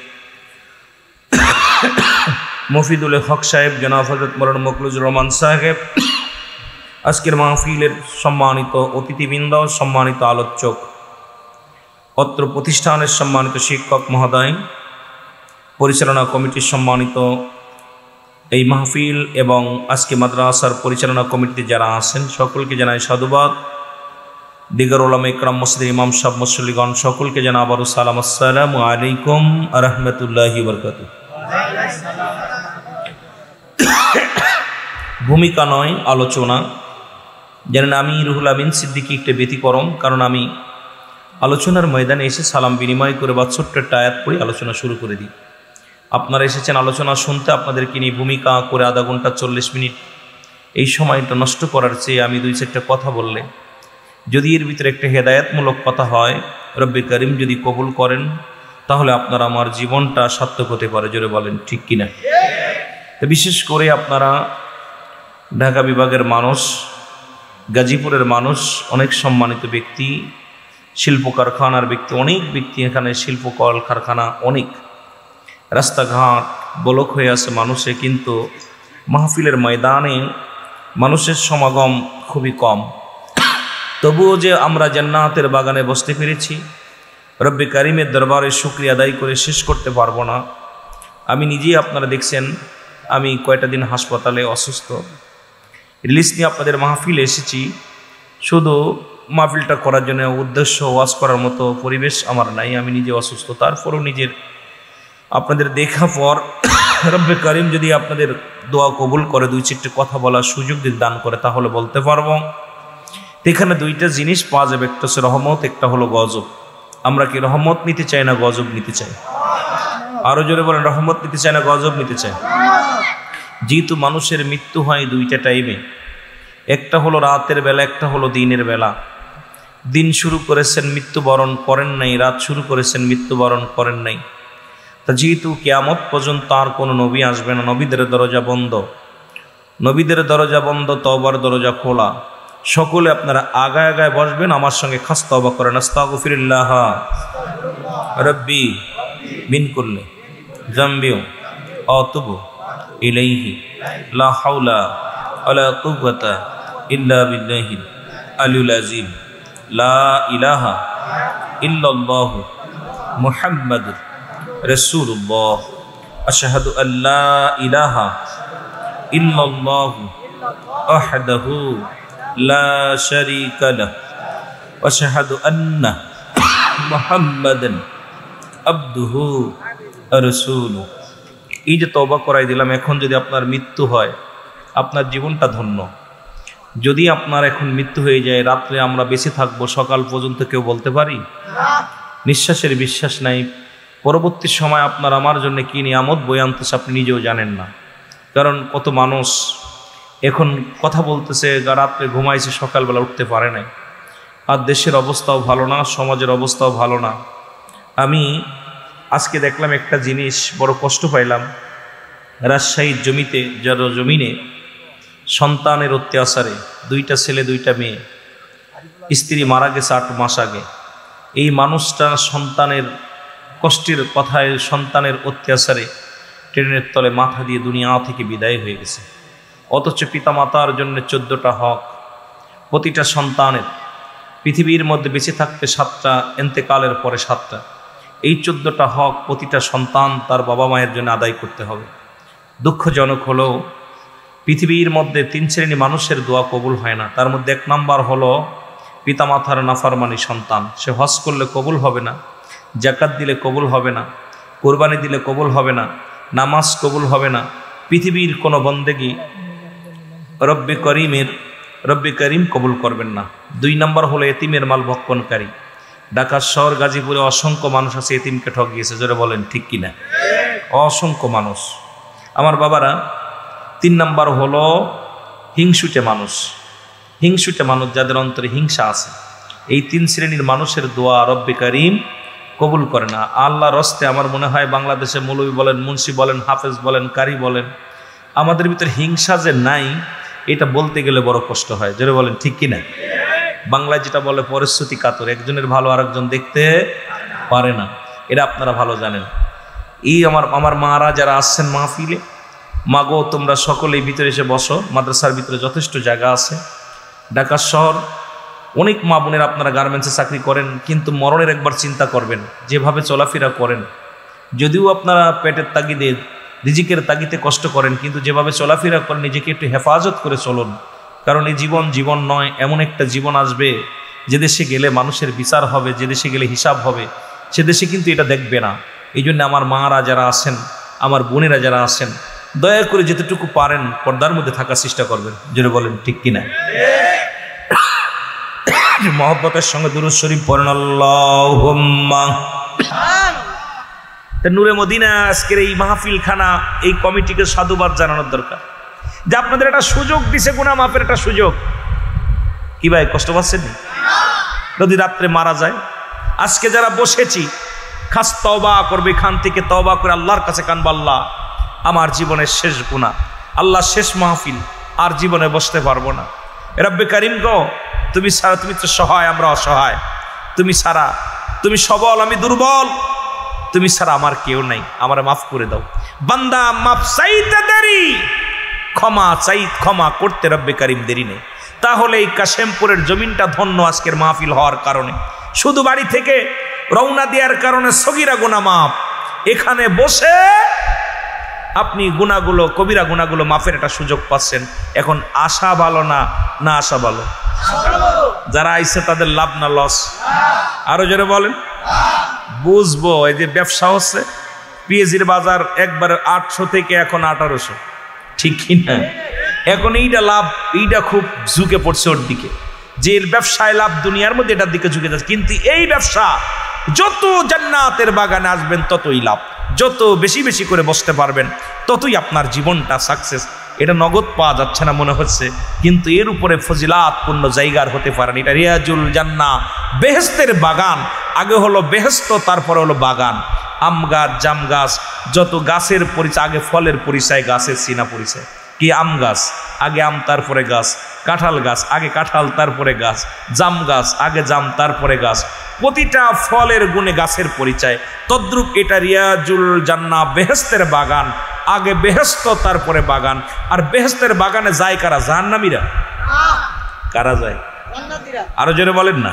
S1: মফিদুল হক সাহেব, জনাব হযরত মাওলানা মকলুজুর রহমান সাহেব। আজকের মাহফিলের সম্মানিত অতিথিবৃন্দ, সম্মানিত আলোচক, অত্র প্রতিষ্ঠানের সম্মানিত শিক্ষক মহোদয়, পরিচালনা কমিটির সম্মানিত এই মাহফিল এবং আজকে মাদ্রাসার পরিচালনা কমিটিতে যারা আছেন সকলকে জানাই সাধুবাদ। দিগার উলামা ইকরাম, মসজিদের ইমাম সাহেব, মুসল্লিগণ সকলকে জানা আবারও সালাম, আসসালামু আলাইকুম ওয়া রাহমাতুল্লাহি ওয়া বারাকাতুহু। ভূমিকা নয়, আলোচনা। জানেন আমি রুহুল আমিন সিদ্দিকী একটা ব্যতিক্রম, কারণ আমি আলোচনার ময়দানে এসে সালাম বিনিময় করে বা ছোট্ট একটা আয়াত পড়ে আলোচনা শুরু করে দিই। আপনারা এসেছেন আলোচনা শুনতে, আপনাদেরকে নিয়ে ভূমিকা করে আধা ঘন্টা 40 মিনিট এই সময়টা নষ্ট করার চেয়ে আমি 2-4টা কথা বললে, যদি এর ভিতরে একটা হেদায়েতমূলক কথা হয়, রব্বে করিম যদি কবুল করেন, তাহলে আপনারা আমার জীবনটা সার্থক হতে পারে। জোরে বলেন ঠিক কিনা? বিশেষ করে আপনারা ঢাকা বিভাগের মানুষ, গাজীপুরের মানুষ, অনেক সম্মানিত ব্যক্তি, শিল্প কারখানার ব্যক্তি, অনেক ব্যক্তি এখানে, শিল্প কল কারখানা অনেক, রাস্তাঘাট ব্লক হয়ে আছে মানুষে, কিন্তু মাহফিলের ময়দানে মানুষের সমাগম খুবই কম। তবুও যে আমরা জান্নাতের বাগানে বসতে পেরেছি, রব্বে কারিমের দরবারে শুকরিয়া আদায় করে শেষ করতে পারবো না। আমি নিজেই, আপনারা দেখছেন, আমি কয়টা দিন হাসপাতালে অসুস্থ, রিলিজ নিয়ে আপনাদের মাহফিলে এসেছি। শুধু মাহফিলটা করার জন্য উদ্দেশ্য, ওয়াজ করার মতো পরিবেশ আমার নাই, আমি নিজে অসুস্থ। তারপরও নিজের আপনাদের দেখা পর রব্বে কারিম যদি আপনাদের দোয়া কবুল করে, 2-4টা কথা বলার সুযোগ যদি দান করে, তাহলে বলতে পারবো। এখানে 2টা জিনিস পাওয়া যাবে, একটা হচ্ছে রহমত, একটা হলো গজব। আমরা কি রহমত নিতে চাই না গজব নিতে চাই? আরো জোরে বলেন, রহমত নিতে চাই না গজব নিতে চাই? যেহেতু মানুষের মৃত্যু হয় 2টা টাইমে, একটা হলো রাতের বেলা, একটা হলো দিনের বেলা। দিন শুরু করেছেন, মৃত্যুবরণ করেন নাই, রাত শুরু করেছেন, মৃত্যুবরণ করেন নাই। তা যেহেতু কিয়ামত পর্যন্ত আর কোনো নবী আসবে না, নবীদের দরজা বন্ধ, নবীদের দরজা বন্ধ, তওবার দরজা খোলা। সকলে আপনারা আগায় আগায় বসবেন, আমার সঙ্গে খাস তওবা করেন। আস্তাগফিরুল্লাহ রব্বি মিন কুল্লি যামবি ওয়া আতুবু ইলাইহি লা হাওলা ওয়ালা কুওয়াতা ইল্লা বিল্লাহিল আলিয়্যিল আযীম। লা ইলাহা ইল্লাল্লাহু মুহাম্মাদুর রাসূলুল্লাহ। আশহাদু আল্লা ইলাহা ইল্লাল্লাহু ওয়াহদাহু লা শারীকা লাহু ওয়া আশহাদু আন্না মুহাম্মাদান আবদুহু ওয়া রাসূলুহু। এই যে তওবা করাই দিলাম, এখন যদি আপনার মৃত্যু হয়, আপনার জীবনটা ধন্য। যদি আপনার এখন মৃত্যু হয়ে যায়, রাত্রে আমরা বেঁচে থাকবো সকাল পর্যন্ত, কেউ বলতে পারি? নিঃশ্বাসের বিশ্বাস নাই। পরবর্তী সময় আপনার আমার জন্য কি নিয়ামত বয়ে আনতেছে আপনি নিজেও জানেন না। কারণ কত মানুষ এখন কথা বলতেছে, রাত্রে ঘুমাইছে, সকালবেলা উঠতে পারে নাই। আর দেশের অবস্থাও ভালো না, সমাজের অবস্থাও ভালো না। আমি আজকে দেখলাম একটা জিনিস, বড় কষ্ট পাইলাম। রাজশাহীর জমিতে, যার জমিনে সন্তানের অত্যাচারে 2টা ছেলে 2টা মেয়ে, স্ত্রী মারা গেছে 8 মাস আগে। এই মানুষটা সন্তানের কষ্টের কথায়, সন্তানের অত্যাচারে ট্রেনের তলে মাথা দিয়ে দুনিয়া থেকে বিদায় হয়ে গেছে। অথচ পিতামাতার জন্য 14টা হক প্রতিটা সন্তানের। পৃথিবীর মধ্যে বেঁচে থাকতে 7টা, এন্তেকালের পরে 7টা। এই 14টা হক প্রতিটা সন্তান তার বাবা মায়ের জন্য আদায় করতে হবে। দুঃখজনক হলো পৃথিবীর মধ্যে 3 শ্রেণী মানুষের দোয়া কবুল হয় না। তার মধ্যে 1 নাম্বার হলো পিতামাতার নাফরমানি সন্তান। সে হজ করলে কবুল হবে না, জাকাত দিলে কবুল হবে না, কোরবানি দিলে কবুল হবে না, নামাজ কবুল হবে না, পৃথিবীর কোনো বন্দেগী রব্বে করিম কবুল করবেন না। 2 নাম্বার হলো এতিমের মাল ভক্ষণকারী। ঢাকা শহর, গাজীপুরে অসংখ্য মানুষ আছে এতিমকে ঠকিয়েছে। জোরে বলেন ঠিক কিনা? অসংখ্য মানুষ। আমার বাবারা, 3 নাম্বার হলো হিংসুটে মানুষ। হিংসুটে মানুষ, যাদের অন্তরে হিংসা আছে। এই 3 শ্রেণীর মানুষের দোয়া রব্বে করিম কবুল করে না। আল্লাহর রাস্তে আমার মনে হয় বাংলাদেশে মৌলবী বলেন, মুন্সি বলেন, হাফেজ বলেন, কারি বলেন, আমাদের ভিতরে হিংসা যে নাই, এটা বলতে গেলে বড় কষ্ট হয়। জোরে বলেন ঠিক কিনা? বাংলায় যেটা বলে পরিস্থিতি কাতর, একজনের ভালো আরেকজন দেখতে পারে না। এটা আপনারা ভালো জানেন। এই আমার মারা যারা আসছেন মাহফিলে, মাগো তোমরা সকলেই ভিতরে এসে বসো। মাদ্রাসার ভিতরে যথেষ্ট জায়গা আছে। ঢাকা শহর অনেক মা বোনের আপনারা গার্মেন্টসে চাকরি করেন, কিন্তু মরণের একবার চিন্তা করবেন। যেভাবে চলাফেরা করেন, যদিও আপনারা পেটের তাগিদে, রিজিকের তাগিদে কষ্ট করেন, কিন্তু যেভাবে চলাফেরা করেন নিজেকে একটু হেফাজত করে চলুন। কারণ এই জীবন জীবন নয়, এমন একটা জীবন আসবে যে দেশে গেলে মানুষের বিচার হবে, যে দেশে গেলে হিসাব হবে, সে দেশে কিন্তু এটা দেখবে না। এই জন্য আমার মারা যারা আছেন, আমার বোনেরা যারা আছেন, দয়া করে যেতটুকু পারেন পর্দার মধ্যে থাকার চেষ্টা করবেন। যেটা বলেন ঠিক কিনা? মহব্বতের সঙ্গে দুরূদ শরীফ পড়েন আল্লাহুম্মা। নূরে মদিনা আজকের এই মাহফিল খানা, এই কমিটিকে সাধুবাদ জানানোর দরকার যে আপনাদের একটা সুযোগ দিছে, গুনাহ মাফের একটা সুযোগ। কি ভাই কষ্ট পাচ্ছেন? যদি রাত্রে মারা যায়, আজকে যারা বসেছি খাস তওবা করবে, খান থেকে তওবা করে আল্লাহর কাছে কানবা, আল্লাহ আমার জীবনের শেষ গুনাহ, আল্লাহ শেষ মাহফিল, আর জীবনে বসতে পারবো না। রব্বে কারিম গো, তুমি ছাড়া, তুমি তো সহায়, আমরা অসহায়, তুমি ছাড়া, তুমি সবল, আমি দুর্বল, তুমি ছাড়া আমার কেউ নাই, আমার মাফ করে দাও। বান্দা মাফ চাইতে দেরি, ক্ষমা করতে রব্বে কারিম দেরি নেই। তাহলে এই কাশেমপুরের জমিনটা ধন্য আজকের মাহফিল হওয়ার কারণে। শুধু বাড়ি থেকে রওনা দেওয়ার কারণে সগীরা গুনাহ মাফ, এখানে বসে আপনি গুনাহগুলো, কবিরা গুনাহগুলো মাফের একটা সুযোগ পাচ্ছেন। এখন আশা ভালো না আশা ভালো? যারা আইছে তাদের লাভ না লস? আরো জোরে বলেন। বুঝবো, এই যে ব্যবসা হচ্ছে, পেঁয়াজির বাজার একবার 800 থেকে এখন 1800, ঠিক কিনা? এখন এইটা লাভ, এইটা খুব ঝুঁকে পড়ছে ওর দিকে, যে এর ব্যবসায় লাভ, দুনিয়ার মধ্যে এটার দিকে ঝুঁকে যাচ্ছে। কিন্তু এই ব্যবসা যত জান্নাতের বাগানে আসবেন ততই লাভ, যত বেশি বেশি করে বসতে পারবেন ততই আপনার জীবনটা সাকসেস। এটা নগদ পাওয়া যাচ্ছে না মনে হচ্ছে, কিন্তু এর উপরে ফজিলাতপূর্ণ জায়গার হতে পারেন। এটা রিয়াজুল জান্নাহ, বেহেশতের বাগান। আগে হলো বেহেশত, তারপরে হলো বাগান। আম গাছ, জাম গাছ, যত গাছের পরিচয়, আগে ফলের পরিচয়, গাছের চিনা পরিচয় কি? আম গাছ আগে আম, তারপরে গাছ। কাঁঠাল গাছ আগে কাঁঠাল, তারপরে গাছ। জাম গাছ আগে জাম, তারপরে গাছ। প্রতিটা ফলের গুণে গাছের পরিচয়। তদ্রূপ এটা রিয়াজুল জান্নাহ, বেহেশতের বাগান। আগে বেহেশত, তারপরে বাগান। আর বেহেশতের বাগানে যায় কারা? জাহান্নামীরা। কারা যায়? আরো জোরে বলেন না।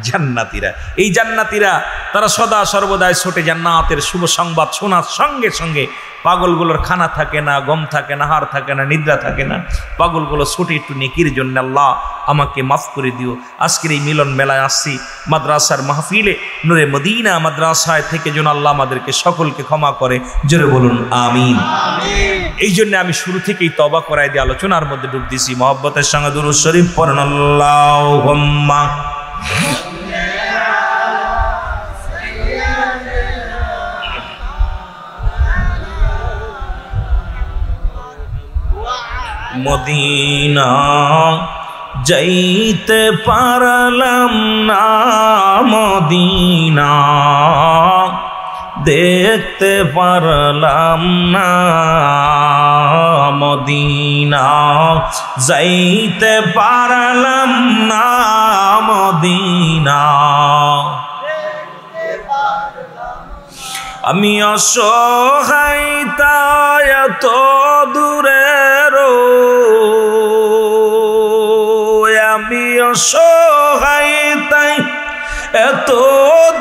S1: জান্নাতীরা। এই জান্নাতীরা তারা সদা সর্বদাই ছোটে জান্নাতের শুভ সংবাদ শোনার সঙ্গে সঙ্গে পাগলগুলোর খানা থাকে না, গম থাকে না, হার থাকে না, নিদ্রা থাকে না। পাগলগুলো ছোটে একটু নেকির জন্য। আল্লাহ আমাকে মাফ করে দিও। আজকের এই মিলন মেলায় আসছি, মাদ্রাসার মাহফিলে, নূরে মদিনা মাদ্রাসায় থেকে যেন আল্লাহ আমাদেরকে সকলকে ক্ষমা করে। জোরে বলুন আমিন। এই জন্য আমি শুরু থেকেই তওবা করাই দিয়ে আলোচনার মধ্যে ডুব দিছি। মহব্বতের সঙ্গে দুরূদ শরীফ পড়েন আল্লাহুম্মা। মদিনা যাইতে পারলাম না, মদিনা দেখতে পারলাম না, মদিনা যাইতে পারলাম না, মদিনা আমি অসহায় তাই এত দূরে রই, আমি অসহায় তাই এত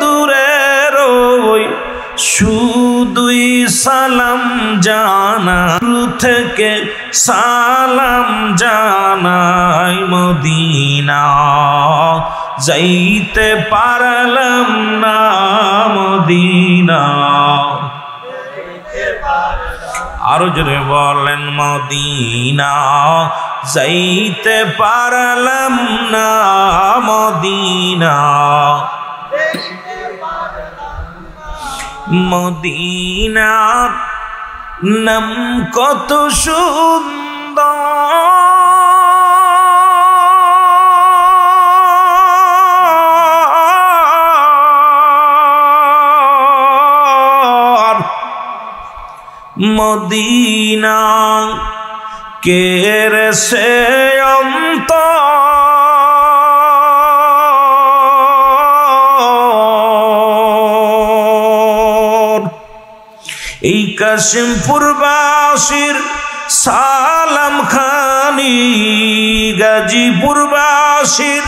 S1: দূরে রই, শুধুই সালাম জানা থেকে সালাম জানাই, মদিনা যাইতে পারলাম না, মদিনা। আরো জোরে বলেন, মদিনা যাইতে পারলাম না, মদিনা। মদিনার নাম কত সুন্দর, মদিনা কেরে সে অন্তর, এই কাশিমপুরবাসীর সালাম খানি, গাজীপুরবাসীর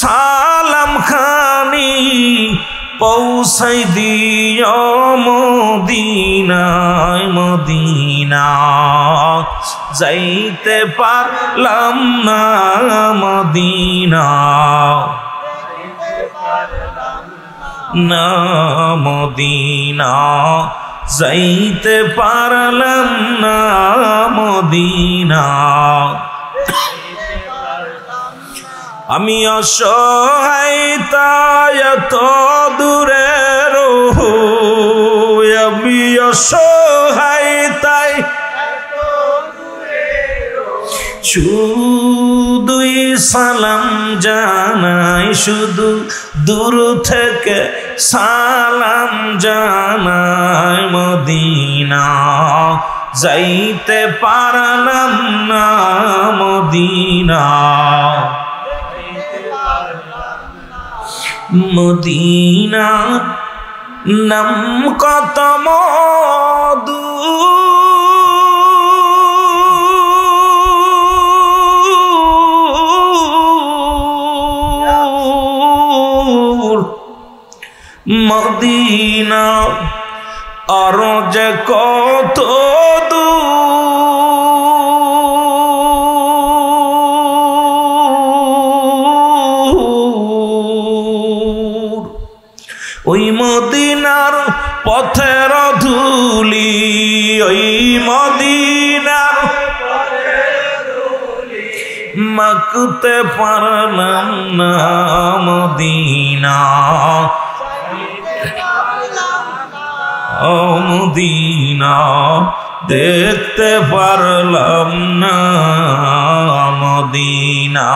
S1: সালাম খানি, পৌঁছাই দিও মদিনায় মদিনা যাইতে পারলাম না মদিনা না মদিনা যাইতে পারলাম না মদিনা আমি অসহায় তাই এত দূরে রই আমি অসহায় তাই শুধুই সালাম জানাই শুধু দূর থেকে সালাম জানাই মদিনা যাইতে পারলাম না মদিনা মদিনা নাম কত মধু মদিনা আর যে কত ওই মদিনার পথের ধুলি ওই মদিনার মাখতে পারলাম না মদিনা ও মদিনা দেখতে পারলাম না মদিনা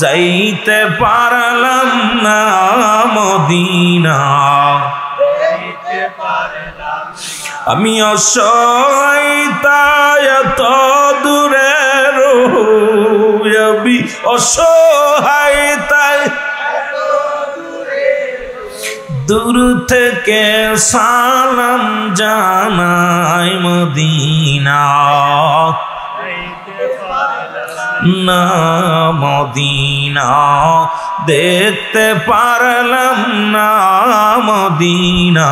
S1: যাইতে পারলাম না মদিনা আমি অসহায় তাই এত দূরে রই আমি অসহায় তাই দূর থেকে সালাম জানাই মদিনা না মদিনা দেখতে পারলাম না মদিনা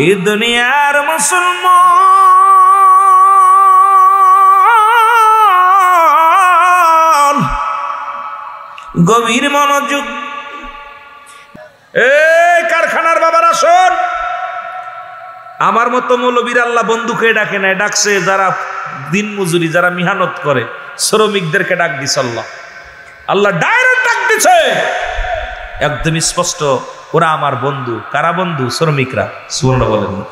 S1: এ দুনিয়ার মুসলমান গভীর মনোযোগ এই কারখানার বাবারা শোন আমার মতো মৌলবীর আল্লাহ বন্ধুকে ডাকে না ডাকছে যারা দিন মজুরি যারা মেহনত করে শ্রমিকদেরকে ডাক দিছে আল্লাহ আল্লাহ ডাইরেক্ট ডাক দিছে একদম স্পষ্ট ওরা আমার বন্ধু কারা বন্ধু শ্রমিকরা সুবহানাল্লাহ বলেন না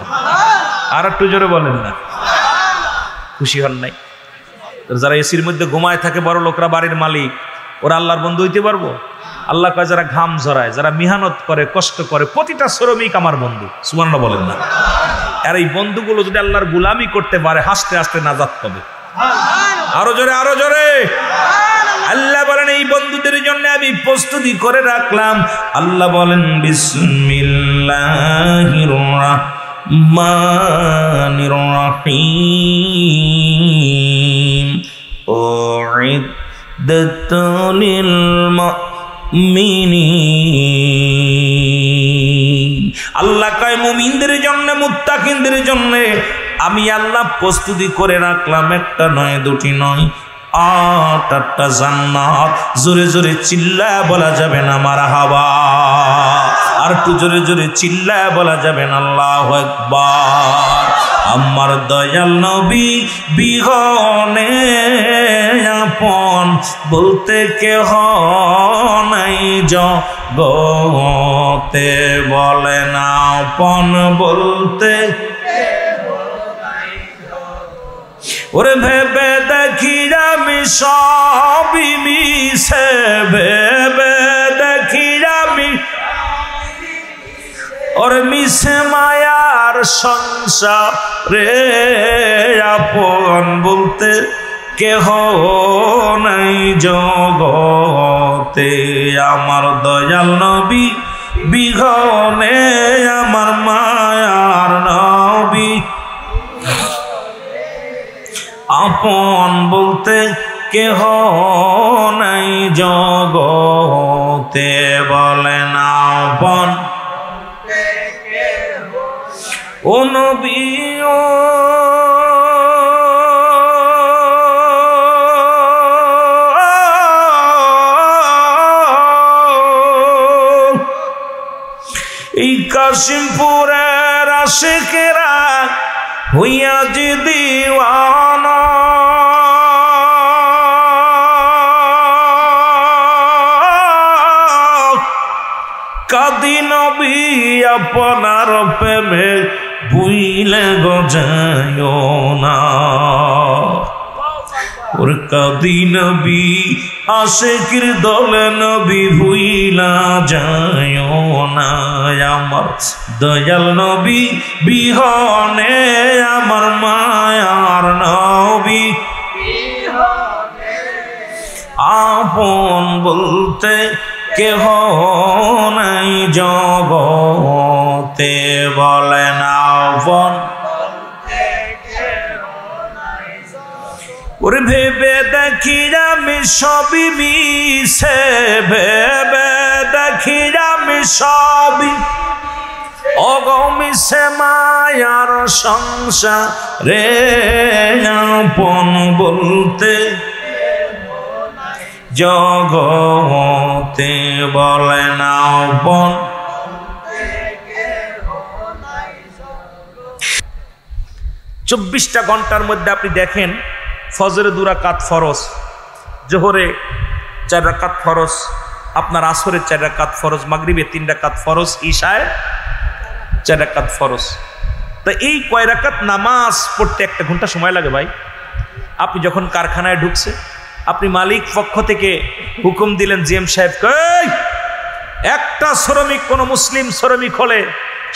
S1: আর একটু জোরে বলেন না খুশি হন নাই যারা এসির মধ্যে ঘুমায় থাকে বড় লোকরা বাড়ির মালিক ওরা আল্লাহর বন্ধু হইতে পারবো আল্লাহ কয় যারা ঘাম ঝরায় যারা মেহনত করে কষ্ট করে প্রতিটা শ্রমিক আমার বন্ধু সুবহানাল্লাহ বলেন না আর এই বন্ধুগুলো যদি আল্লাহর গোলামি করতে পারে হাসতে হাসতে নাজাত পাবে আরো জোরে আরো জোরে আল্লাহ বলেন এই বন্ধুদের জন্য আমি প্রস্তুতি করে রাখলাম আল্লাহ বলেন বিসমিল্লাহির রাহমানির রহিম উইদ্দাতুল মুমিনিন আল্লাহ কয় মুমিনদের জন্য মুত্তাকিনদের জন্য আমি আল্লাহ প্রস্তুতি করে রাখলাম একটা নয় দুটি নয় 8টা জান্নাত জোরে জোরে চিল্লায় বলা যাবে না মারহাবা আর একটু জোরে জোরে চিল্লায় বলা যাবে না আল্লাহু আকবার আমার দয়াল নবী বিহনে আপন বলতে কেহ নাই জগতে বলে না আপন বলতে ওরে ভেবে দেখি আমি সবই মিশে ভেবে দেখি আমি ওরে মিশে মায়ার সংসারে আপন বলতে কেহ নাই জগতে আমার দয়াল নবী বিঘনে আমার মায়ার নবী আপন বলতে কেহ নাই জগতে বলেন আপন ও নবী এই কাশিমপুরের আশিকেরা হইয়া যে দিওয়ানা কাদি নবী আপনার প্রেমে ভুইলে গজায় না ওর কাদি নবী আশিকের দলে নবী ভুইলা যায় না আমার দয়াল নবী বিহনে আমার মায়ার নবী আপন বলতে কেহ নাই জগতে বলেন আপন ওরে ভেবে দেখি আমি সবই মিশে ভেবে দেখি আমি সবই অগমিশে মায়ার সংসারে আপন বলতে জগতে বলেন আপন 24টা ঘন্টার মধ্যে আপনি দেখেন ফজরে 2 রাকাত ফরজ, জোহরে 4 রাকাত ফরজ, আপনার আসরে 4 রাকাত ফরজ, মাগরিবে 3 রাকাত ফরজ, ইশায় 4 রাকাত ফরজ। তো এই কয় রাকাত নামাজ পড়তে 1 ঘন্টা সময় লাগে ভাই। আপনি যখন কারখানায় ঢুকছে, আপনি মালিক পক্ষ থেকে হুকুম দিলেন জিএম সাহেবকে, একটা শ্রমিক কোন মুসলিম শ্রমিক হলে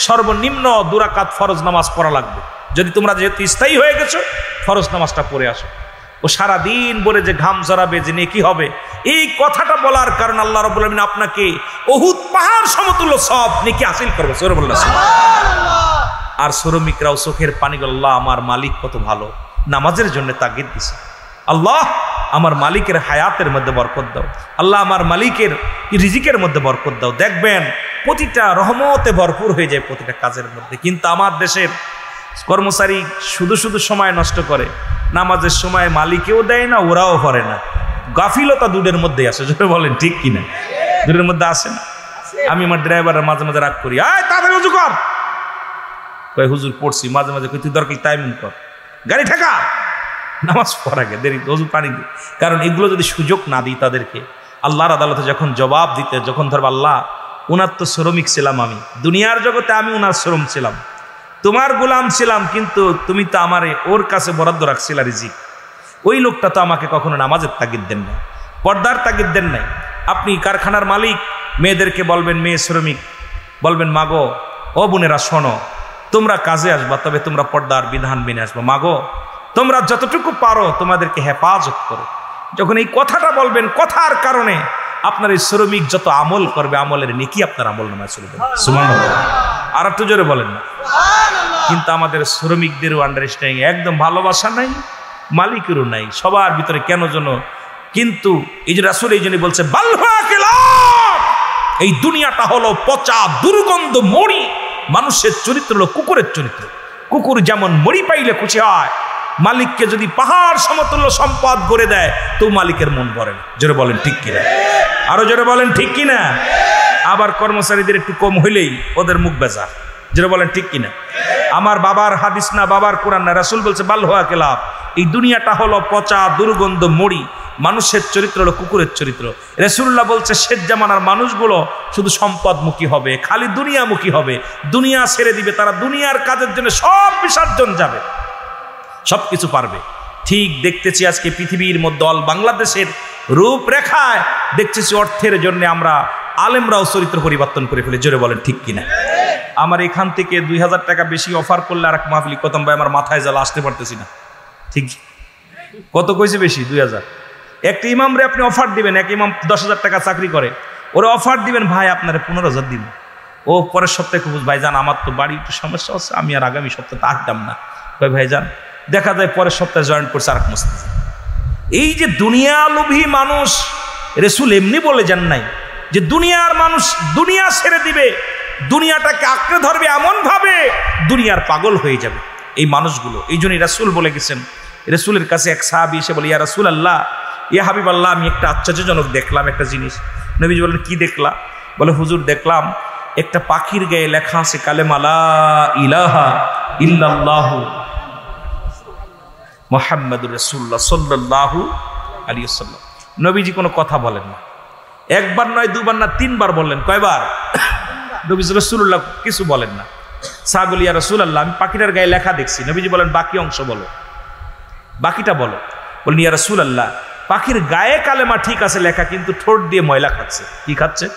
S1: সর্বনিম্ন 2 রাকাত ফরজ নামাজ পড়া লাগবে। যদি তোমরা যেহেতু স্থায়ী হয়ে গেছো ফরজ নামাজটা পড়ে আসো। ও সারাদিন বলে যে ঘাম জড়াবে যে নেকি হবে, এই কথাটা বলার কারণে আল্লাহ রাব্বুল আলামিন আপনাকে উহুদ পাহাড় সমতুল্য সব নেকি হাসিল করবে। সুবহানাল্লাহ। আর শ্রমিকরাও চোখের পানি গেল, আল্লাহ আমার মালিক কত ভালো, নামাজের জন্য তাগিদ দিছে। আল্লাহ আমার মালিকের হায়াতের মধ্যে বরকত দাও, আল্লাহ আমার মালিকের রিজিকের মধ্যে বরকত দাও। দেখবেন প্রতিটা রহমতে ভরপুর হয়ে যায় প্রতিটা কাজের মধ্যে। কিন্তু আমার দেশের কর্মচারী শুধু শুধু সময় নষ্ট করে, নামাজের সময় মালিকেও দেয় না, ওরাও করে না। গাফিলতা দুধের মধ্যে আসে, যদি বলেন ঠিক কিনা, দুধের মধ্যে আসে না। আমি আমার ড্রাইভারের মাঝে মাঝে রাগ করি, আয় তাড়াতাড়ি ওযু কর, কই হুজুর পড়ছি, মাঝে মাঝে কই তুই দরকার টাইমিং কর, গাড়ি ঠেকা, নামাজ পড়া গে দেরি, ওযু পানি দে। কারণ এগুলো যদি সুযোগ না দিই তাদেরকে, আল্লাহর আদালতে যখন জবাব দিতে, যখন ধরব আল্লাহ উনার তো শ্রমিক ছিলাম আমি, দুনিয়ার জগতে আমি উনার শ্রম ছিলাম, তোমার গোলাম ছিলাম, কিন্তু তুমি তো আমারে ওর কাছে বরাদ্দ রাখছিলা রিজিক। ওই লোকটা তো আমাকে কখনো নামাজের তাগিদ দেন নাই, পর্দার তাগিদ দেন নাই। আপনি কারখানার মালিক, মেয়েদেরকে বলবেন, মেয়ে শ্রমিক বলবেন, মাগো ও বোনেরা শোনো, তোমরা কাজে আসবা, তবে তোমরা পর্দার বিধান মেনে আসবা। মাগো তোমরা যতটুকু পারো তোমাদেরকে হেফাজত করো। যখন এই কথাটা বলবেন, কথার কারণে আপনার এই শ্রমিক যত আমল করবে, আমলের নেকি আপনার আমল নামায় চলে যাবে। সুবহানাল্লাহ। আর একটু জোরে বলেন না। কিন্তু আমাদের শ্রমিকদেরও আন্ডারস্ট্যান্ডিং একদম ভালোবাসা নাই, মালিকেরও নাই, সবার ভিতরে কেন যেন। কিন্তু এই যে রাসূল এই জন্য বলছে, এই দুনিয়াটা হলো পচা দুর্গন্ধ মরি, মানুষের চরিত্র হলো কুকুরের চরিত্র। কুকুর যেমন মরি পাইলে খুশি হয়, মালিককে যদি পাহাড় সমতুল্য সম্পদ করে দেয় তো মালিকের মন ভরে। জোরে বলেন ঠিক কিনা, আরো জোরে বলেন ঠিক কিনা। আবার কর্মচারীদের একটু কম হইলেই ওদের মুখ বেজা। জোরে বলেন ঠিক কিনা। আমার বাবার হাদিস না, বাবার কোরআন না, রাসূল বলছে বাল হুয়া কিলাব, এই দুনিয়াটা হলো পচা দুর্গন্ধ মরি, মানুষের চরিত্র হলো কুকুরের চরিত্র। রাসূলুল্লাহ বলছে শেষ জামানার মানুষগুলো শুধু সম্পদমুখী হবে, খালি দুনিয়ামুখী হবে, দুনিয়া ছেড়ে দিবে, তারা দুনিয়ার কাজের জন্য সব বিসর্জন যাবে, সবকিছু পারবে। ঠিক দেখতেছি আজকে পৃথিবীর মধ্যে অল বাংলাদেশের রূপরেখায় দেখতেছি অর্থের জন্য আমরা আলেমরাও চরিত্র পরিবর্তন করে ফেলে। জোরে বলেন ঠিক কিনা। আমার এখান থেকে 2000 টাকা বেশি অফার করলে আর এক মাহফিল কতম ভাই আমার মাথায় জ্বালা, আসতে পারতেছি না। ঠিক কত কইছে বেশি? 2000। একটা ইমামরে আপনি অফার দিবেন, এক ইমাম 10,000 টাকা চাকরি করে, ওরা অফার দিবেন ভাই আপনারে 15,000 দিব। ও পরের সপ্তাহে খুব ভাই যান আমার তো বাড়ি একটু সমস্যা হচ্ছে, আমি আর আগামী সপ্তাহে আসতাম না। ভাই যান, দেখা যায় পরের সপ্তাহে জয়েন করছে আরেক মসজিদে। এই যে দুনিয়া লোভী মানুষ, রাসূল এমনি বলে যান নাই যে দুনিয়ার মানুষ দুনিয়া ছেড়ে দিবে, দুনিয়াটাকে আঁকড়ে ধরবে, এমন ভাবে দুনিয়ার পাগল হয়ে যাবে এই মানুষগুলো। এই জন্যই রাসূল বলে গেছেন। রাসূলের কাছে এক সাহাবী এসে বলে, ইয়া রাসূলুল্লাহ, ইয়া হাবিবাল্লাহ, আমি একটা আশ্চর্যজনক দেখলাম একটা জিনিস। নবীজি বলেন, কি দেখলা? বলে, হুজুর দেখলাম একটা পাখির গায়ে লেখা আছে কালেমা লা ইলাহা ইল্লাল্লাহু মুহাম্মাদুর রাসূলুল্লাহ সাল্লাল্লাহু আলাইহি ওয়াসাল্লাম। নবীজি কোনো কথা বলেন না, একবার নয়, দুবার না, তিনবার বললেন। কয়বার? নবী রাসূলুল্লাহ কিছু বলেন না। সাহাবী বলে, ইয়া রাসূলুল্লাহ, আমি পাখিটার গায়ে লেখা দেখছি। নবীজি বলেন, বাকি অংশ বলো, বাকিটা বলো। বলেন, ইয়া রাসূলুল্লাহ, পাখির গায়ে কালেমা ঠিক আছে লেখা, কিন্তু ঠোঁট দিয়ে ময়লা খাচ্ছে। কি খাচ্ছে?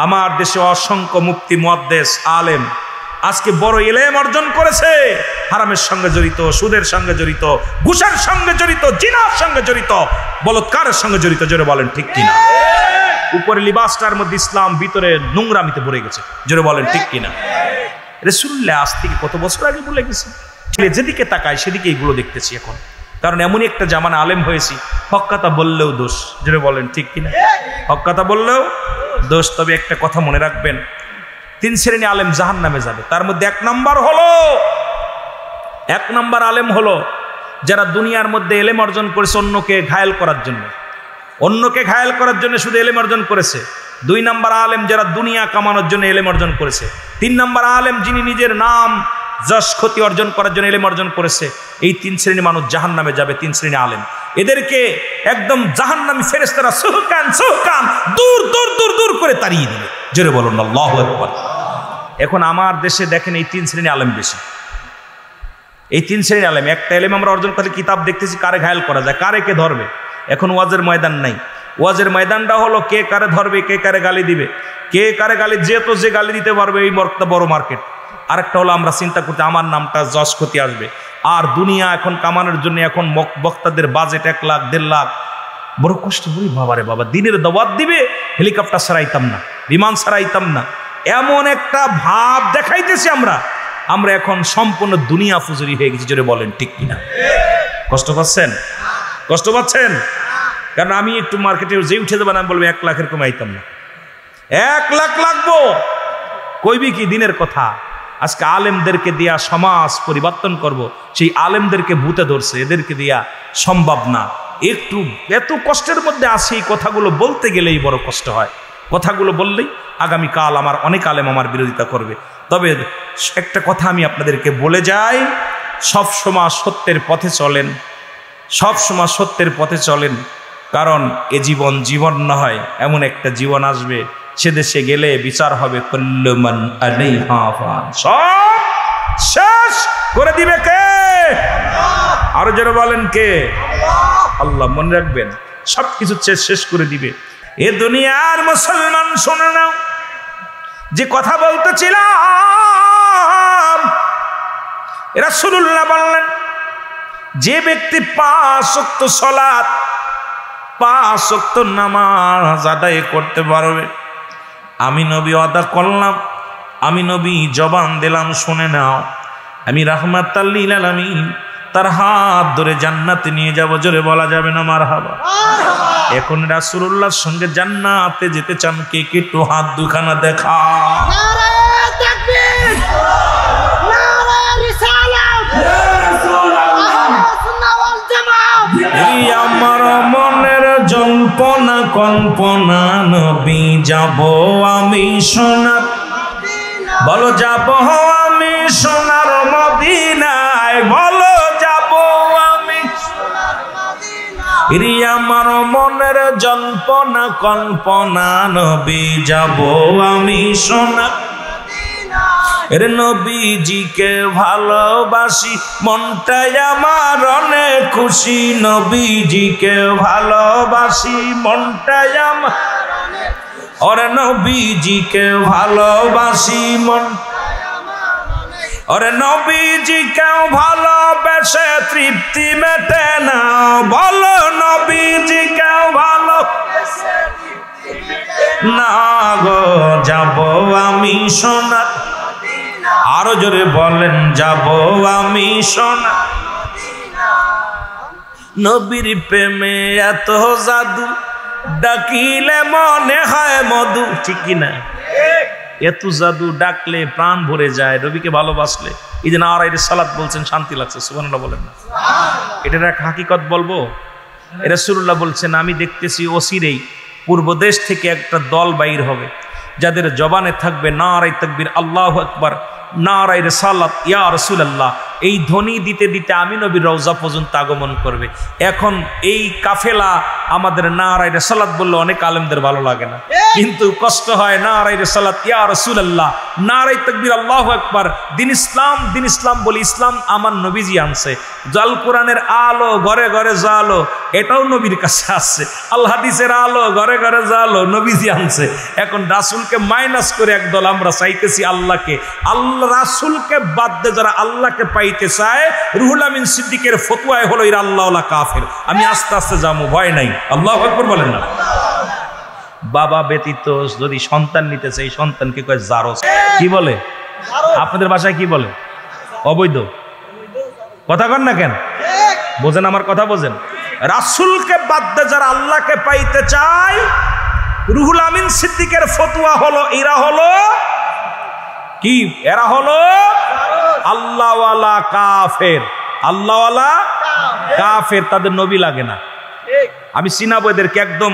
S1: আমার দেশে অসংখ্য মুফতি, মুহাদ্দিস, আলেম আজকে বড় ইলম অর্জন করেছে, হারামের সঙ্গে জড়িত, সুদের সঙ্গে জড়িত, ঘুষের সঙ্গে জড়িত, জিনার সঙ্গে জড়িত, বলৎকারের সঙ্গে জড়িত। জোরে বলেন ঠিক কিনা? উপরে লিবাসটার মধ্যে ইসলাম, ভিতরে নোংরামিতে ভরে গেছে। জোরে বলেন ঠিক কিনা? রাসূলুল্লাহ আজ থেকে কত বছর আগে বলে গেছে। যেদিকে তাকায় সেদিকে এগুলো দেখতেছি এখন। কারণ এমনই একটা জামানা আলেম হয়েছি, হক কথা বললেও দোষ। জোরে বলেন ঠিক কিনা? হক কথা বললেও দোষ। তবে একটা কথা মনে রাখবেন, 3 শ্রেণী আলেম জাহান্নামে যাবে। তার মধ্যে 1 নাম্বার আলেম হলো যারা দুনিয়ার মধ্যে এলেম অর্জন করেছে অন্যকে ঘায়েল করার জন্য, শুধু এলেম অর্জন করেছে। 2 নাম্বার আলেম যারা দুনিয়া কামানোর জন্য এলেম অর্জন করেছে। 3 নাম্বার আলেম যিনি নিজের নাম যশ ক্ষতি অর্জন করার জন্য এলেম অর্জন করেছে। এই 3 শ্রেণী মানুষ জাহান্নামে যাবে। 3 শ্রেণী আলেম, এদেরকে একদম জাহান্নামী ফেরেশতারা সুহকান দূর দূর দূর দূর করে তাড়িয়ে দিবে। জোরে বলুন আল্লাহু আকবার। এখন আমার দেশে দেখেন এই 3 শ্রেণী আলেম বেশি। এই 3 শ্রেণীর আলেম, একটা এলেম আমরা অর্জন করে কিতাব দেখতেছি কারে ঘায়েল করা যায়, কারে কে ধরবে। এখন ওয়াজের ময়দান নাই। ওয়াজের ময়দানটা হলো কে কারে ধরবে, কে কারে গালি দিবে, কে কারে গালি, যে গালি দিতে পারবে, এই বড় মার্কেট। আরেকটা হলো আমরা চিন্তা করতে আমার নামটা যশ ক্ষতি আসবে। আর দুনিয়া এখন কামানোর জন্য এখন বক্তাদের বাজেট 1 লাখ 1.5 লাখ। বড় কষ্ট করি বাবারে বাবা, দিনের দাওয়াত দিবে, হেলিকপ্টার ছাড়াইতাম না, বিমান ছাড়াইতাম না, এমন একটা ভাব দেখাইতেছি আমরা এখন সম্পূর্ণ দুনিয়া ফুজুরি হয়ে গেছি। জোরে বলেন ঠিক কিনা? কষ্ট পাচ্ছেন? কষ্ট পাচ্ছেন? কারণ আমি একটু মার্কেটে যে উঠে দেবেন, আমি বলবো 1 লাখের কমে আইতাম না, 1 লাখ লাগবো। কইবি কি দিনের কথা? আজকে আলেমদেরকে দিয়া সমাজ পরিবর্তন করব, সেই আলেমদেরকে ভূতে ধরছে, এদেরকে দিয়া সম্ভব না। একটু এত কষ্টের মধ্যে আছে, এই কথাগুলো বলতে গেলেই বড় কষ্ট হয়। কথাগুলো বললেই আগামীকাল আমার অনেক আলেম আমার বিরোধিতা করবে। তবে একটা কথা আমি আপনাদেরকে বলে যাই, সব সময় সত্যের পথে চলেন, সব সময় সত্যের পথে চলেন। কারণ এ জীবন নয়, এমন একটা জীবন আসবে, সে দেশে গেলে বিচার হবে কুল্লু মান আলাইহা ফান। সব শেষ করে দিবে কে? আরো যারা বলেন কে? আল্লাহ। মনে রাখবেন, সবকিছু শেষ করে দিবে। এ দুনিয়ার মুসলমান শোনো না, যে কথা বলতেছিলাম, রাসূলুল্লাহ বললেন, যে ব্যক্তি 5 ওয়াক্ত সালাত, 5 ওয়াক্ত নামাজ আদায় করতে পারবে, আমি নবী ওয়াদা করলাম, আমি নবী জবান দিলাম, শুনে নাও, আমি রাহমাতাল লিল আলামিন তার হাত ধরে জান্নাতে নিয়ে যাব। জোরে বলা যাবে না মারহাবা? এখন রাসূলুল্লাহর সঙ্গে জান্নাতে যেতে চান কে কে? একটু হাত দুখানা দেখা। নারে তাকবীর, নারে রিসালাত, সুন্নাহ ওয়াল জামাত। এই আমার মনের জল্পনা কল্পনা, নবী যাব আমি সোনার মদিনা। বলো যাব আমি সোনার মদিনায়, বলো যাব আমি সোনার মদিনায়। আমার মনের জল্পনা কল্পনা, নবী যাব আমি সোনার মদিনায়। এর নবীজিকে ভালোবাসি, মনটাই আমার অনেক খুশি। নবীজিকে ভালোবাসি, মনটাই আমার অনেক, ওরে নবীজিকে ভালোবাসি, মনটাই আমার অনেক, ওরে নবীজিকে ভালোবেসে তৃপ্তি মেটে না। বলো নবীজিকে ভালোবেসে তৃপ্তি মেটে না গো। যাব আমি সোনার মদিনা, আরো জোরে বলেন, যাব আমি সোনার মদিনা। নবীর প্রেমে এত জাদু, ডাকিলে মনে হয় মধু। ঠিক কিনা? এত জাদু, ডাকলে প্রাণ ভরে যায়। নবীকে ভালোবাসলে এই যে নারায়ে সালাত বলছেন, শান্তি লাগছে। সুবহানাল্লাহ বলেন না? এটার এক হাকিকত বলবো। রাসূলুল্লাহ বলছেন, আমি দেখতেছি অচিরেই পূর্ব দেশ থেকে একটা দল বাইর হবে, যাদের জবানে থাকবে নারায়ে তাকবীর, আল্লাহু আকবার, নারায়ে রিসালাত, ইয়া রাসূলুল্লাহ। এই ধ্বনি দিতে দিতে আমি নবীর রওজা পর্যন্ত আগমন করবে। এখন এই কাফেলা আমাদের নারায়ে রিসালাত বললে অনেক আলেমদের ভালো লাগে না, কিন্তু কষ্ট হয়। নারায়ে রিসালাত, ইয়া রাসূলুল্লাহ, নারায়ে তাকবীর, আল্লাহু আকবার। দিন ইসলাম, দিন ইসলাম বলি। ইসলাম আমার নবীজি আনছে। জাল কোরআনের আলো ঘরে ঘরে জালো, এটাও নবীর কাছে আসছে। আল হাদিসের আলো ঘরে ঘরে জালো, নবীজি আনছে। এখন রাসূলকে মাইনাস করে একদল আমরা চাইতেছি আল্লাহকে। আল্লাহ রাসূলকে বাদ দিয়ে যারা আল্লাহকে পাইতে চায়, রুহুল আমিন সিদ্দিকের ফতোয়ায় হলো এরা আল্লাহওয়ালা কাফের। আমি আস্তে আস্তে যাবো, ভয় নাই। আল্লাহু আকবার বলেন না? বাবা ব্যতীত যদি সন্তান নিতে চাই, সন্তানকে কয় জারজ। কি বলে? আপনাদের ভাষায় কি বলে? অবৈধ। কথা কন না কেন? বোঝেন আমার কথা, বোঝেন? রাসূলকে বাদ দিয়ে যারা আল্লাহকে পাইতে চায়, রুহুল আমিন সিদ্দিকের ফতোয়া হলো এরা হলো কি? এরা হলো আল্লাহওয়ালা কাফের। আল্লাহওয়ালা কাফের, তাদের নবী লাগে না। আমি চিনাবো এদেরকে একদম।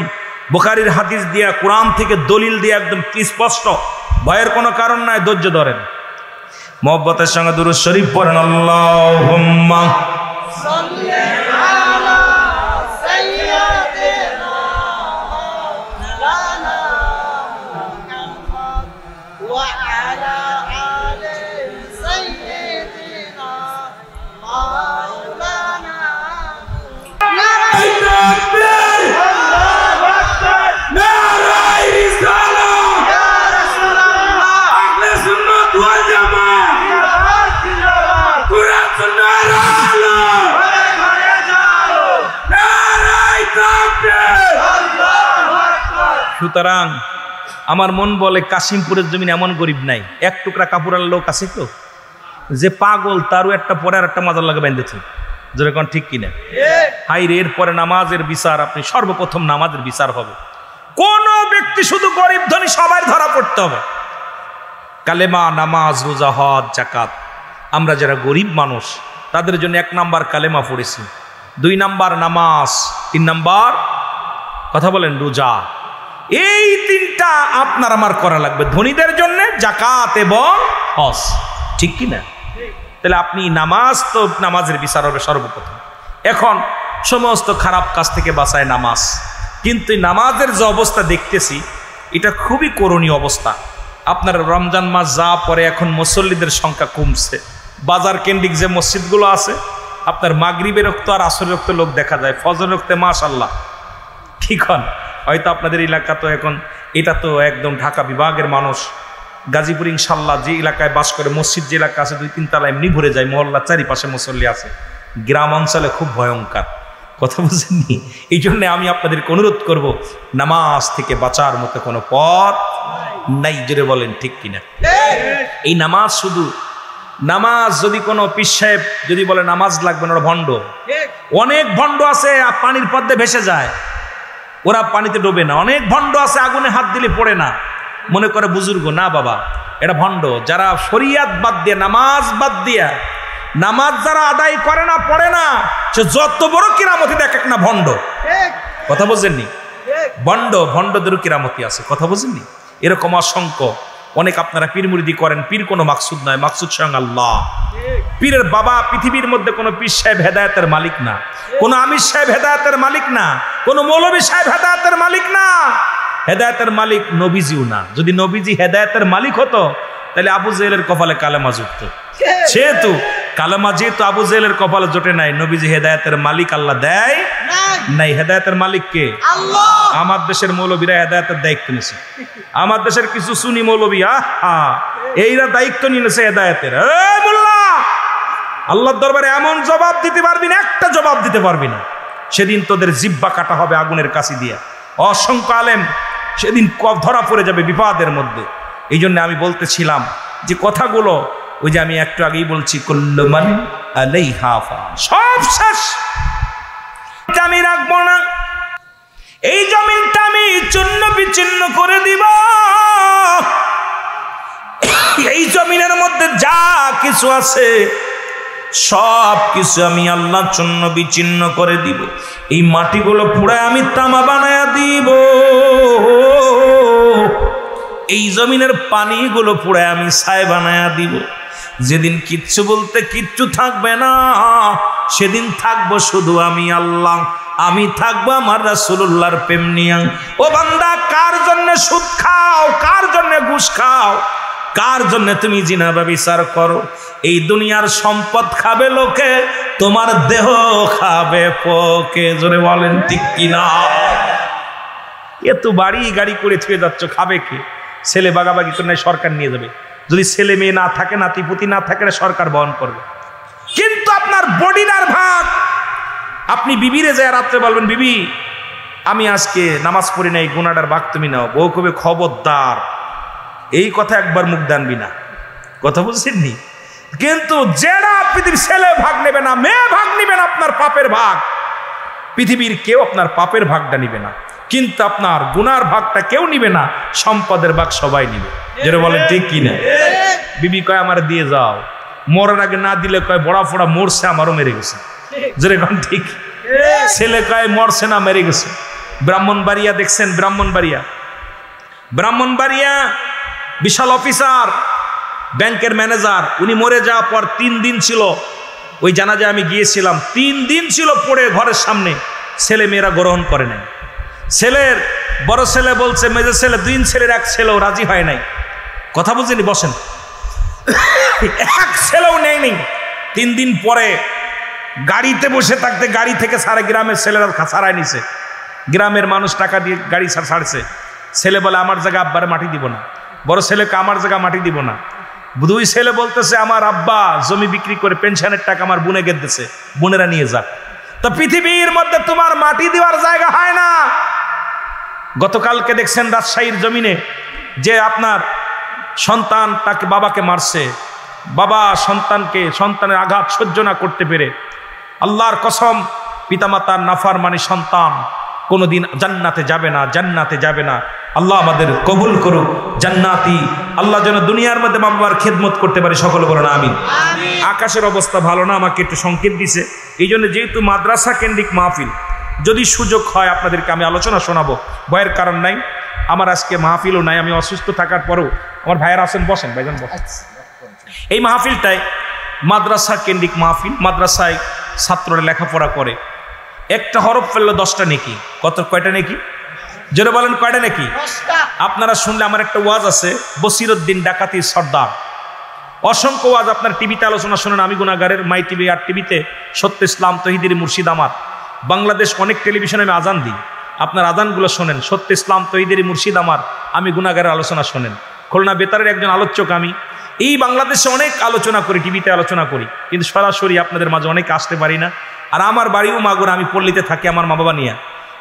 S1: বুখারীর হাদিস দিয়া, কোরআন থেকে দলিল দিয়ে একদম স্পষ্ট। ভয়ের কোনো কারণ নাই, ধৈর্য ধরেন। মুহাব্বতের সঙ্গে দুরূদ শরীফ পড়েন। আল্লাহুম্মা সাল্লি আলা সাইয়্যিদিনা মাওলানা মুহাম্মদ ওয়া আলা আলি সাইয়্যিদিনা মাওলানা। নারায়ে তাকবীর, আল্লাহু আকবার, নারায়ে রিসালাত, ইয়া রাসূলুল্লাহ, আহলে সুন্নাত ওয়াল জামাত, জিন্দাবাদ, কুরআন সুন্নাহর আলো, ঘরে ঘরে জালো, নারায়ে তাকবীর, আল্লাহু আকবার। সুতরাং আমার মন বলে কাশিমপুরের জমিন এমন গরিব নাই, এক টুকরা কাপড়ের লোক আছে তো যে পাগল, তারও একটা পরে আর একটা মাজার লাগে বেঁধেছে। জোরে কোন ঠিক কিনা? হাই রে, এরপরে নামাজের বিচার, আপনি সর্বপ্রথম নামাজের বিচার হবে। কোন ব্যক্তি শুধু গরিব ধনী সবাই ধরা পড়তে হবে। কালেমা, নামাজ, রোজা, হজ, যাকাত। আমরা যারা গরিব মানুষ তাদের জন্য 1 নাম্বার কালেমা পড়েছি, 2 নাম্বার নামাজ, 3 নাম্বার কথা বলেন রোজা। এই 3টা আপনার আমার করা লাগবে ধনীদের জন্য, যাকাত এবং হজ। ঠিক কিনা? তাহলে আপনি নামাজ, তো নামাজের বিচার হবে সর্বপ্রথম। এখন সমস্ত খারাপ কাজ থেকে বাঁচায় নামাজ, কিন্তু নামাজের যে অবস্থা দেখতেছি এটা খুবই করুণীয় অবস্থা। আপনার রমজান মাস যা পরে, এখন মুসল্লিদের সংখ্যা কমছে। বাজার কেন্দ্রিক যে মসজিদগুলো আছে, আপনার মাগরিবের রক্ত আর আসরের রক্ত লোক দেখা যায়, ফজর রক্তে মাশাআল্লাহ। ঠিক হন? হয়তো আপনাদের এলাকা তো এখন, এটা তো একদম ঢাকা বিভাগের মানুষ, গাজীপুর ইনশাল্লাহ যে এলাকায় বাস করে, মসজিদ যে এলাকা আছে 2-3 তলা এমনি ভরে যায়, মহল্লার চারিপাশে মুসল্লি আছে। গ্রাম অঞ্চলে খুব ভয়ঙ্কর। কথা বুঝেননি? এই জন্য আমি আপনাদেরকে অনুরোধ করব, নামাজ থেকে বাঁচার মতো কোনো পথ নাই। জোরে বলেন ঠিক কিনা? এই নামাজ, শুধু নামাজ যদি কোনো পীর সাহেব যদি বলে নামাজ লাগবে না, ওরা ভণ্ড। অনেক ভণ্ড আছে পানির পদ্মে ভেসে যায়, ওরা পানিতে ডোবে না। অনেক ভণ্ড আছে আগুনে হাত দিলে পড়ে না, মনে করে বুজুর্গ। না বাবা, এটা ভণ্ড। যারা শরিয়াত বাদ দিয়ে, নামাজ বাদ দিয়া, নামাজ যারা আদায় করে না, পড়ে না, সে যত বড় কিরামতি দেখ না ভণ্ড। কথা বুঝেননি? ভণ্ডদেরও কিরামতি আছে। কথা বুঝেননি? এরকম অসংখ্য। অনেক আপনারা পীর মুরিদি করেন, পীর কোনো মাকসুদ নয়, মাকসুদ স্বয়ং আল্লাহ। পীরের বাবা পৃথিবীর মধ্যে কোনো পীর সাহেব হেদায়েতের মালিক না, কোনো আমির সাহেব হেদায়েতের মালিক না, কোনো মৌলভী সাহেব হেদায়েতের মালিক না। হেদায়েতের মালিক নবীজিও না। যদি নবীজি হেদায়েতের মালিক হতো, তাহলে আবু জেহেলের কপালে কালেমা জুটতো। সেহেতু কালেমা যেহেতু আবু জেহেলের কপালে জোটে নাই, নবীজি হেদায়েতের মালিক আল্লাহ দেয় নাই। হেদায়েতের মালিক কে? আল্লাহ। আমার দেশের মৌলবীরা হেদায়েতের দায়িত্ব নিয়েছে। আমার দেশের কিছু সুন্নি মৌলবী, এইরা দায়িত্ব নিয়েছে হেদায়েতের। এই মোল্লা, আল্লাহর দরবারে এমন জবাব দিতে পারবি না, একটা জবাব দিতে পারবি না। সেদিন তোদের জিহ্বা কাটা হবে আগুনের কাছি দিয়া। অসংখ্য আলেম সেদিন ধরা পড়ে যাবে বিপদের মধ্যে। এই জন্য আমি বলতেছিলাম যে কথাগুলো, ওই যে আমি একটু আগেই বলছি, কুল্লু মান আলাইহা ফান, সব শেষ। জমিনটা আমি রাখবো না, এই জমিনটা আমি চূর্ণ বিচ্ছিন্ন করে দিব। এই জমিনের মধ্যে যা কিছু আছে সব কিছু আমি আল্লাহ চূর্ণ বিচ্ছিন্ন করে দিব। এই মাটিগুলো পুরায় আমি তামা বানায়া দিব। এই জমিনের পানিগুলো পুরায় আমি ছাই বানায়া দিব। যেদিন কিচ্ছু বলতে কিচ্ছু থাকবে না, সেদিন থাকবো শুধু আমি আল্লাহ, আমি থাকবো আমার রাসূলুল্লাহর প্রেম নিয়ে। ও বান্দা, কার জন্য সুদ খাও, কার জন্য ঘুষ খাও, কার জন্য তুমি জিনা ব্যভিচার করো? এই দুনিয়ার সম্পদ খাবে লোকে, তোমার দেহ খাবে পোকে। জোরে বলেন ঠিক কিনা? এত বাড়ি গাড়ি করে ছুঁয়ে যাচ্ছ, খাবে কে? ছেলে বাগাবাগি করে সরকার নিয়ে যাবে। যদি ছেলে মেয়ে না থাকে, নাতিপুতি না থাকে, সরকার বহন করবে। কিন্তু আপনার বডির ভাগ, আপনি বিবিরে যায় রাত্রে বলবেন, বিবি আমি আজকে নামাজ পড়ি না, এই গুনাহটার ভাগ তুমি নাও। বউ কবে খবরদার, এই কথা একবার মুখ দানবি না। কথা বুঝছেননি? কিন্তু যারা পৃথিবীর ছেলে ভাগ নেবে না, মেয়ে ভাগ নেবে না, আপনার পাপের ভাগ, পৃথিবীর কেউ আপনার পাপের ভাগটা নিবে না, কিন্তু আপনার গুনার ভাগটা কেউ নিবে না, সম্পদের ভাগ সবাই নিবে। যেটা বলেন ঠিক কিনা? বিবি কয় আমার দিয়ে যাও, মরার আগে না দিলে কয় বড়া ফোড়া মরছে, আমারও মেরে গেছে। যেরকম ঠিক। ছেলে কয় মরছে না, মেরে গেছে। ব্রাহ্মণবাড়িয়া দেখছেন? ব্রাহ্মণবাড়িয়া বিশাল অফিসার, ব্যাংকের ম্যানেজার, উনি মরে যাওয়ার পর 3 দিন ছিল, ওই জানাজায় আমি গিয়েছিলাম, 3 দিন ছিল পড়ে ঘরের সামনে, ছেলে মেয়েরা গ্রহণ করে নাই। ছেলের বড় ছেলে বলছে মেজর ছেলে, 2 ছেলের এক ছেলেও রাজি হয় নাই। কথা বুঝিনি? বসেন। এক ছেলেও নেয়নি। 3 দিন পরে গাড়িতে বসে থাকতে গাড়ি থেকে সারা গ্রামের ছেলেরা ছাড়াই নিছে। গ্রামের মানুষ টাকা দিয়ে গাড়ি ছাড়ছে। ছেলে বলে আমার জায়গা আব্বারে মাটি দিব না। বড় ছেলেকে আমার জায়গা মাটি দিব না। 2 ছেলে বলতেছে আমার আব্বা জমি বিক্রি করে পেনশনের টাকা আমার বোনে গেছে, বোনেরা নিয়ে যাক। তো পৃথিবীর মধ্যে তোমার মাটি দেওয়ার জায়গা হয় না। গতকালকে দেখছেন রাজশাহীর জমিনে যে আপনার সন্তান তাকে বাবাকে মারছে, বাবা সন্তানের আঘাত সহ্য না করতে পেরে, আল্লাহর কসম পিতামাতার নাফরমানি সন্তান কোনোদিন জান্নাতে যাবে না। আল্লাহ আমাদের কবুল করুক জান্নাতি। আল্লাহ যেন দুনিয়ার মধ্যে মা বাবার খেদমত করতে পারে, সকলে বলেন আমিন। আকাশের অবস্থা ভালো না, আমাকে একটু সংকেত দিছে। এই জন্য যেহেতু মাদ্রাসা কেন্দ্রিক মাহফিল, যদি সুযোগ হয় আপনাদেরকে আমি আলোচনা শোনাবো, ভয়ের কারণ নাই। আমার আজকে মাহফিলও নাই, আমি অসুস্থ থাকার পরেও আমার ভাইয়েরা আছেন, বসেন ভাইজান বসেন। এই মাহফিলটাই মাদ্রাসা কেন্দ্রিক মাহফিল। মাদ্রাসায় ছাত্ররা লেখাপড়া করে, একটা হরফ ফেললে 10টা নেকি। কয়টা নেকি? জোরে বলেন কয়টা নেকি? আপনারা শুনলে, আমার একটা ওয়াজ আছে বসিরউদ্দিন ডাকাতির সর্দার, অসংখ্য ওয়াজ আপনার টিভিতে আলোচনা শোনেন। আমি গুনাহগারের মাই টিভি আর টিভিতে সত্য ইসলাম তহিদির মুর্শিদ আমার, বাংলাদেশ অনেক টেলিভিশনে আমি আজান দিই, আপনার আজানগুলো শোনেন। সত্য ইসলাম তহিদির মুর্শিদ আমার, আমি গুনাহগারের আলোচনা শোনেন। খুলনা বেতারের একজন আলোচক আমি। এই বাংলাদেশে অনেক আলোচনা করি, টিভিতে আলোচনা করি, কিন্তু সরাসরি আপনাদের মাঝে অনেক আসতে পারি না। আর আমার বাড়িও মাগুরা, আমি পল্লীতে থাকি আমার মা বাবা নিয়ে।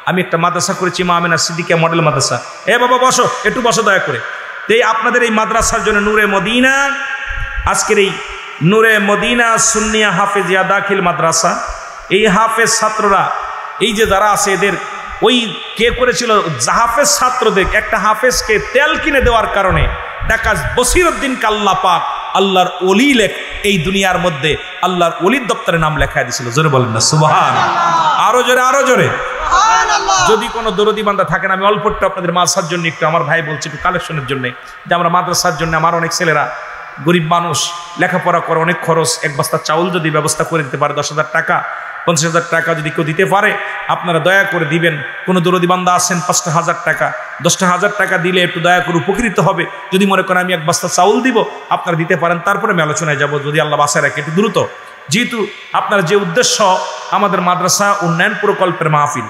S1: আমি একটা মাদ্রাসা করেছি, মা আমেনা সিদ্দিকিয়া মডেল মাদ্রাসা। বাবা বসো, একটু বসো দয়া করে। তো এই আপনাদের এই মাদ্রাসার জন্য নূরে মদিনা, আজকের এই নূরে মদিনা সুন্নিয়া হাফেজিয়া দাখিল মাদ্রাসা, এই হাফেজ ছাত্ররা, এই যে যারা আছে এদের ওই কে করেছিল, হাফেজ ছাত্রদের একটা হাফেজকে তেল কিনে দেওয়ার কারণে ঢাকা বসিরউদ্দিনকে আল্লাহ পাক আল্লাহর ওলি এই দুনিয়ার মধ্যে আল্লাহর ওলির দপ্তরে নাম লেখায় দিয়েছিল। জোরে বলেন না সুবহানাল্লাহ। আরো জোরে। যদি কোনো দরদি বান্দা থাকেন, আমি অল্প একটু আপনাদের মাদ্রাসার জন্য একটু, আমার ভাই বলছে একটু কালেকশনের জন্য, যে আমরা মাদ্রাসার জন্য, আমার অনেক ছেলেরা গরিব মানুষ, লেখাপড়া করে, অনেক খরচ, 1 বস্তা চাউল যদি ব্যবস্থা করে দিতে পারে, 10,000 টাকা 50,000 টাকা যদি কেউ দিতে পারে, আপনারা দয়া করে দিবেন। কোনো দরদি বান্দা আছেন 5,000 টাকা 10,000 টাকা দিলে একটু দয়া করে উপকৃত হবে। যদি মনে করেন আমি 1 বস্তা চাউল দিব, আপনারা দিতে পারেন, তারপরে আমি আলোচনায় যাব যদি আল্লাহ বাসায় রাখে একটু দ্রুত। যেহেতু আপনার যে উদ্দেশ্য আমাদের মাদ্রাসা উন্নয়ন প্রকল্পের মাহফিল,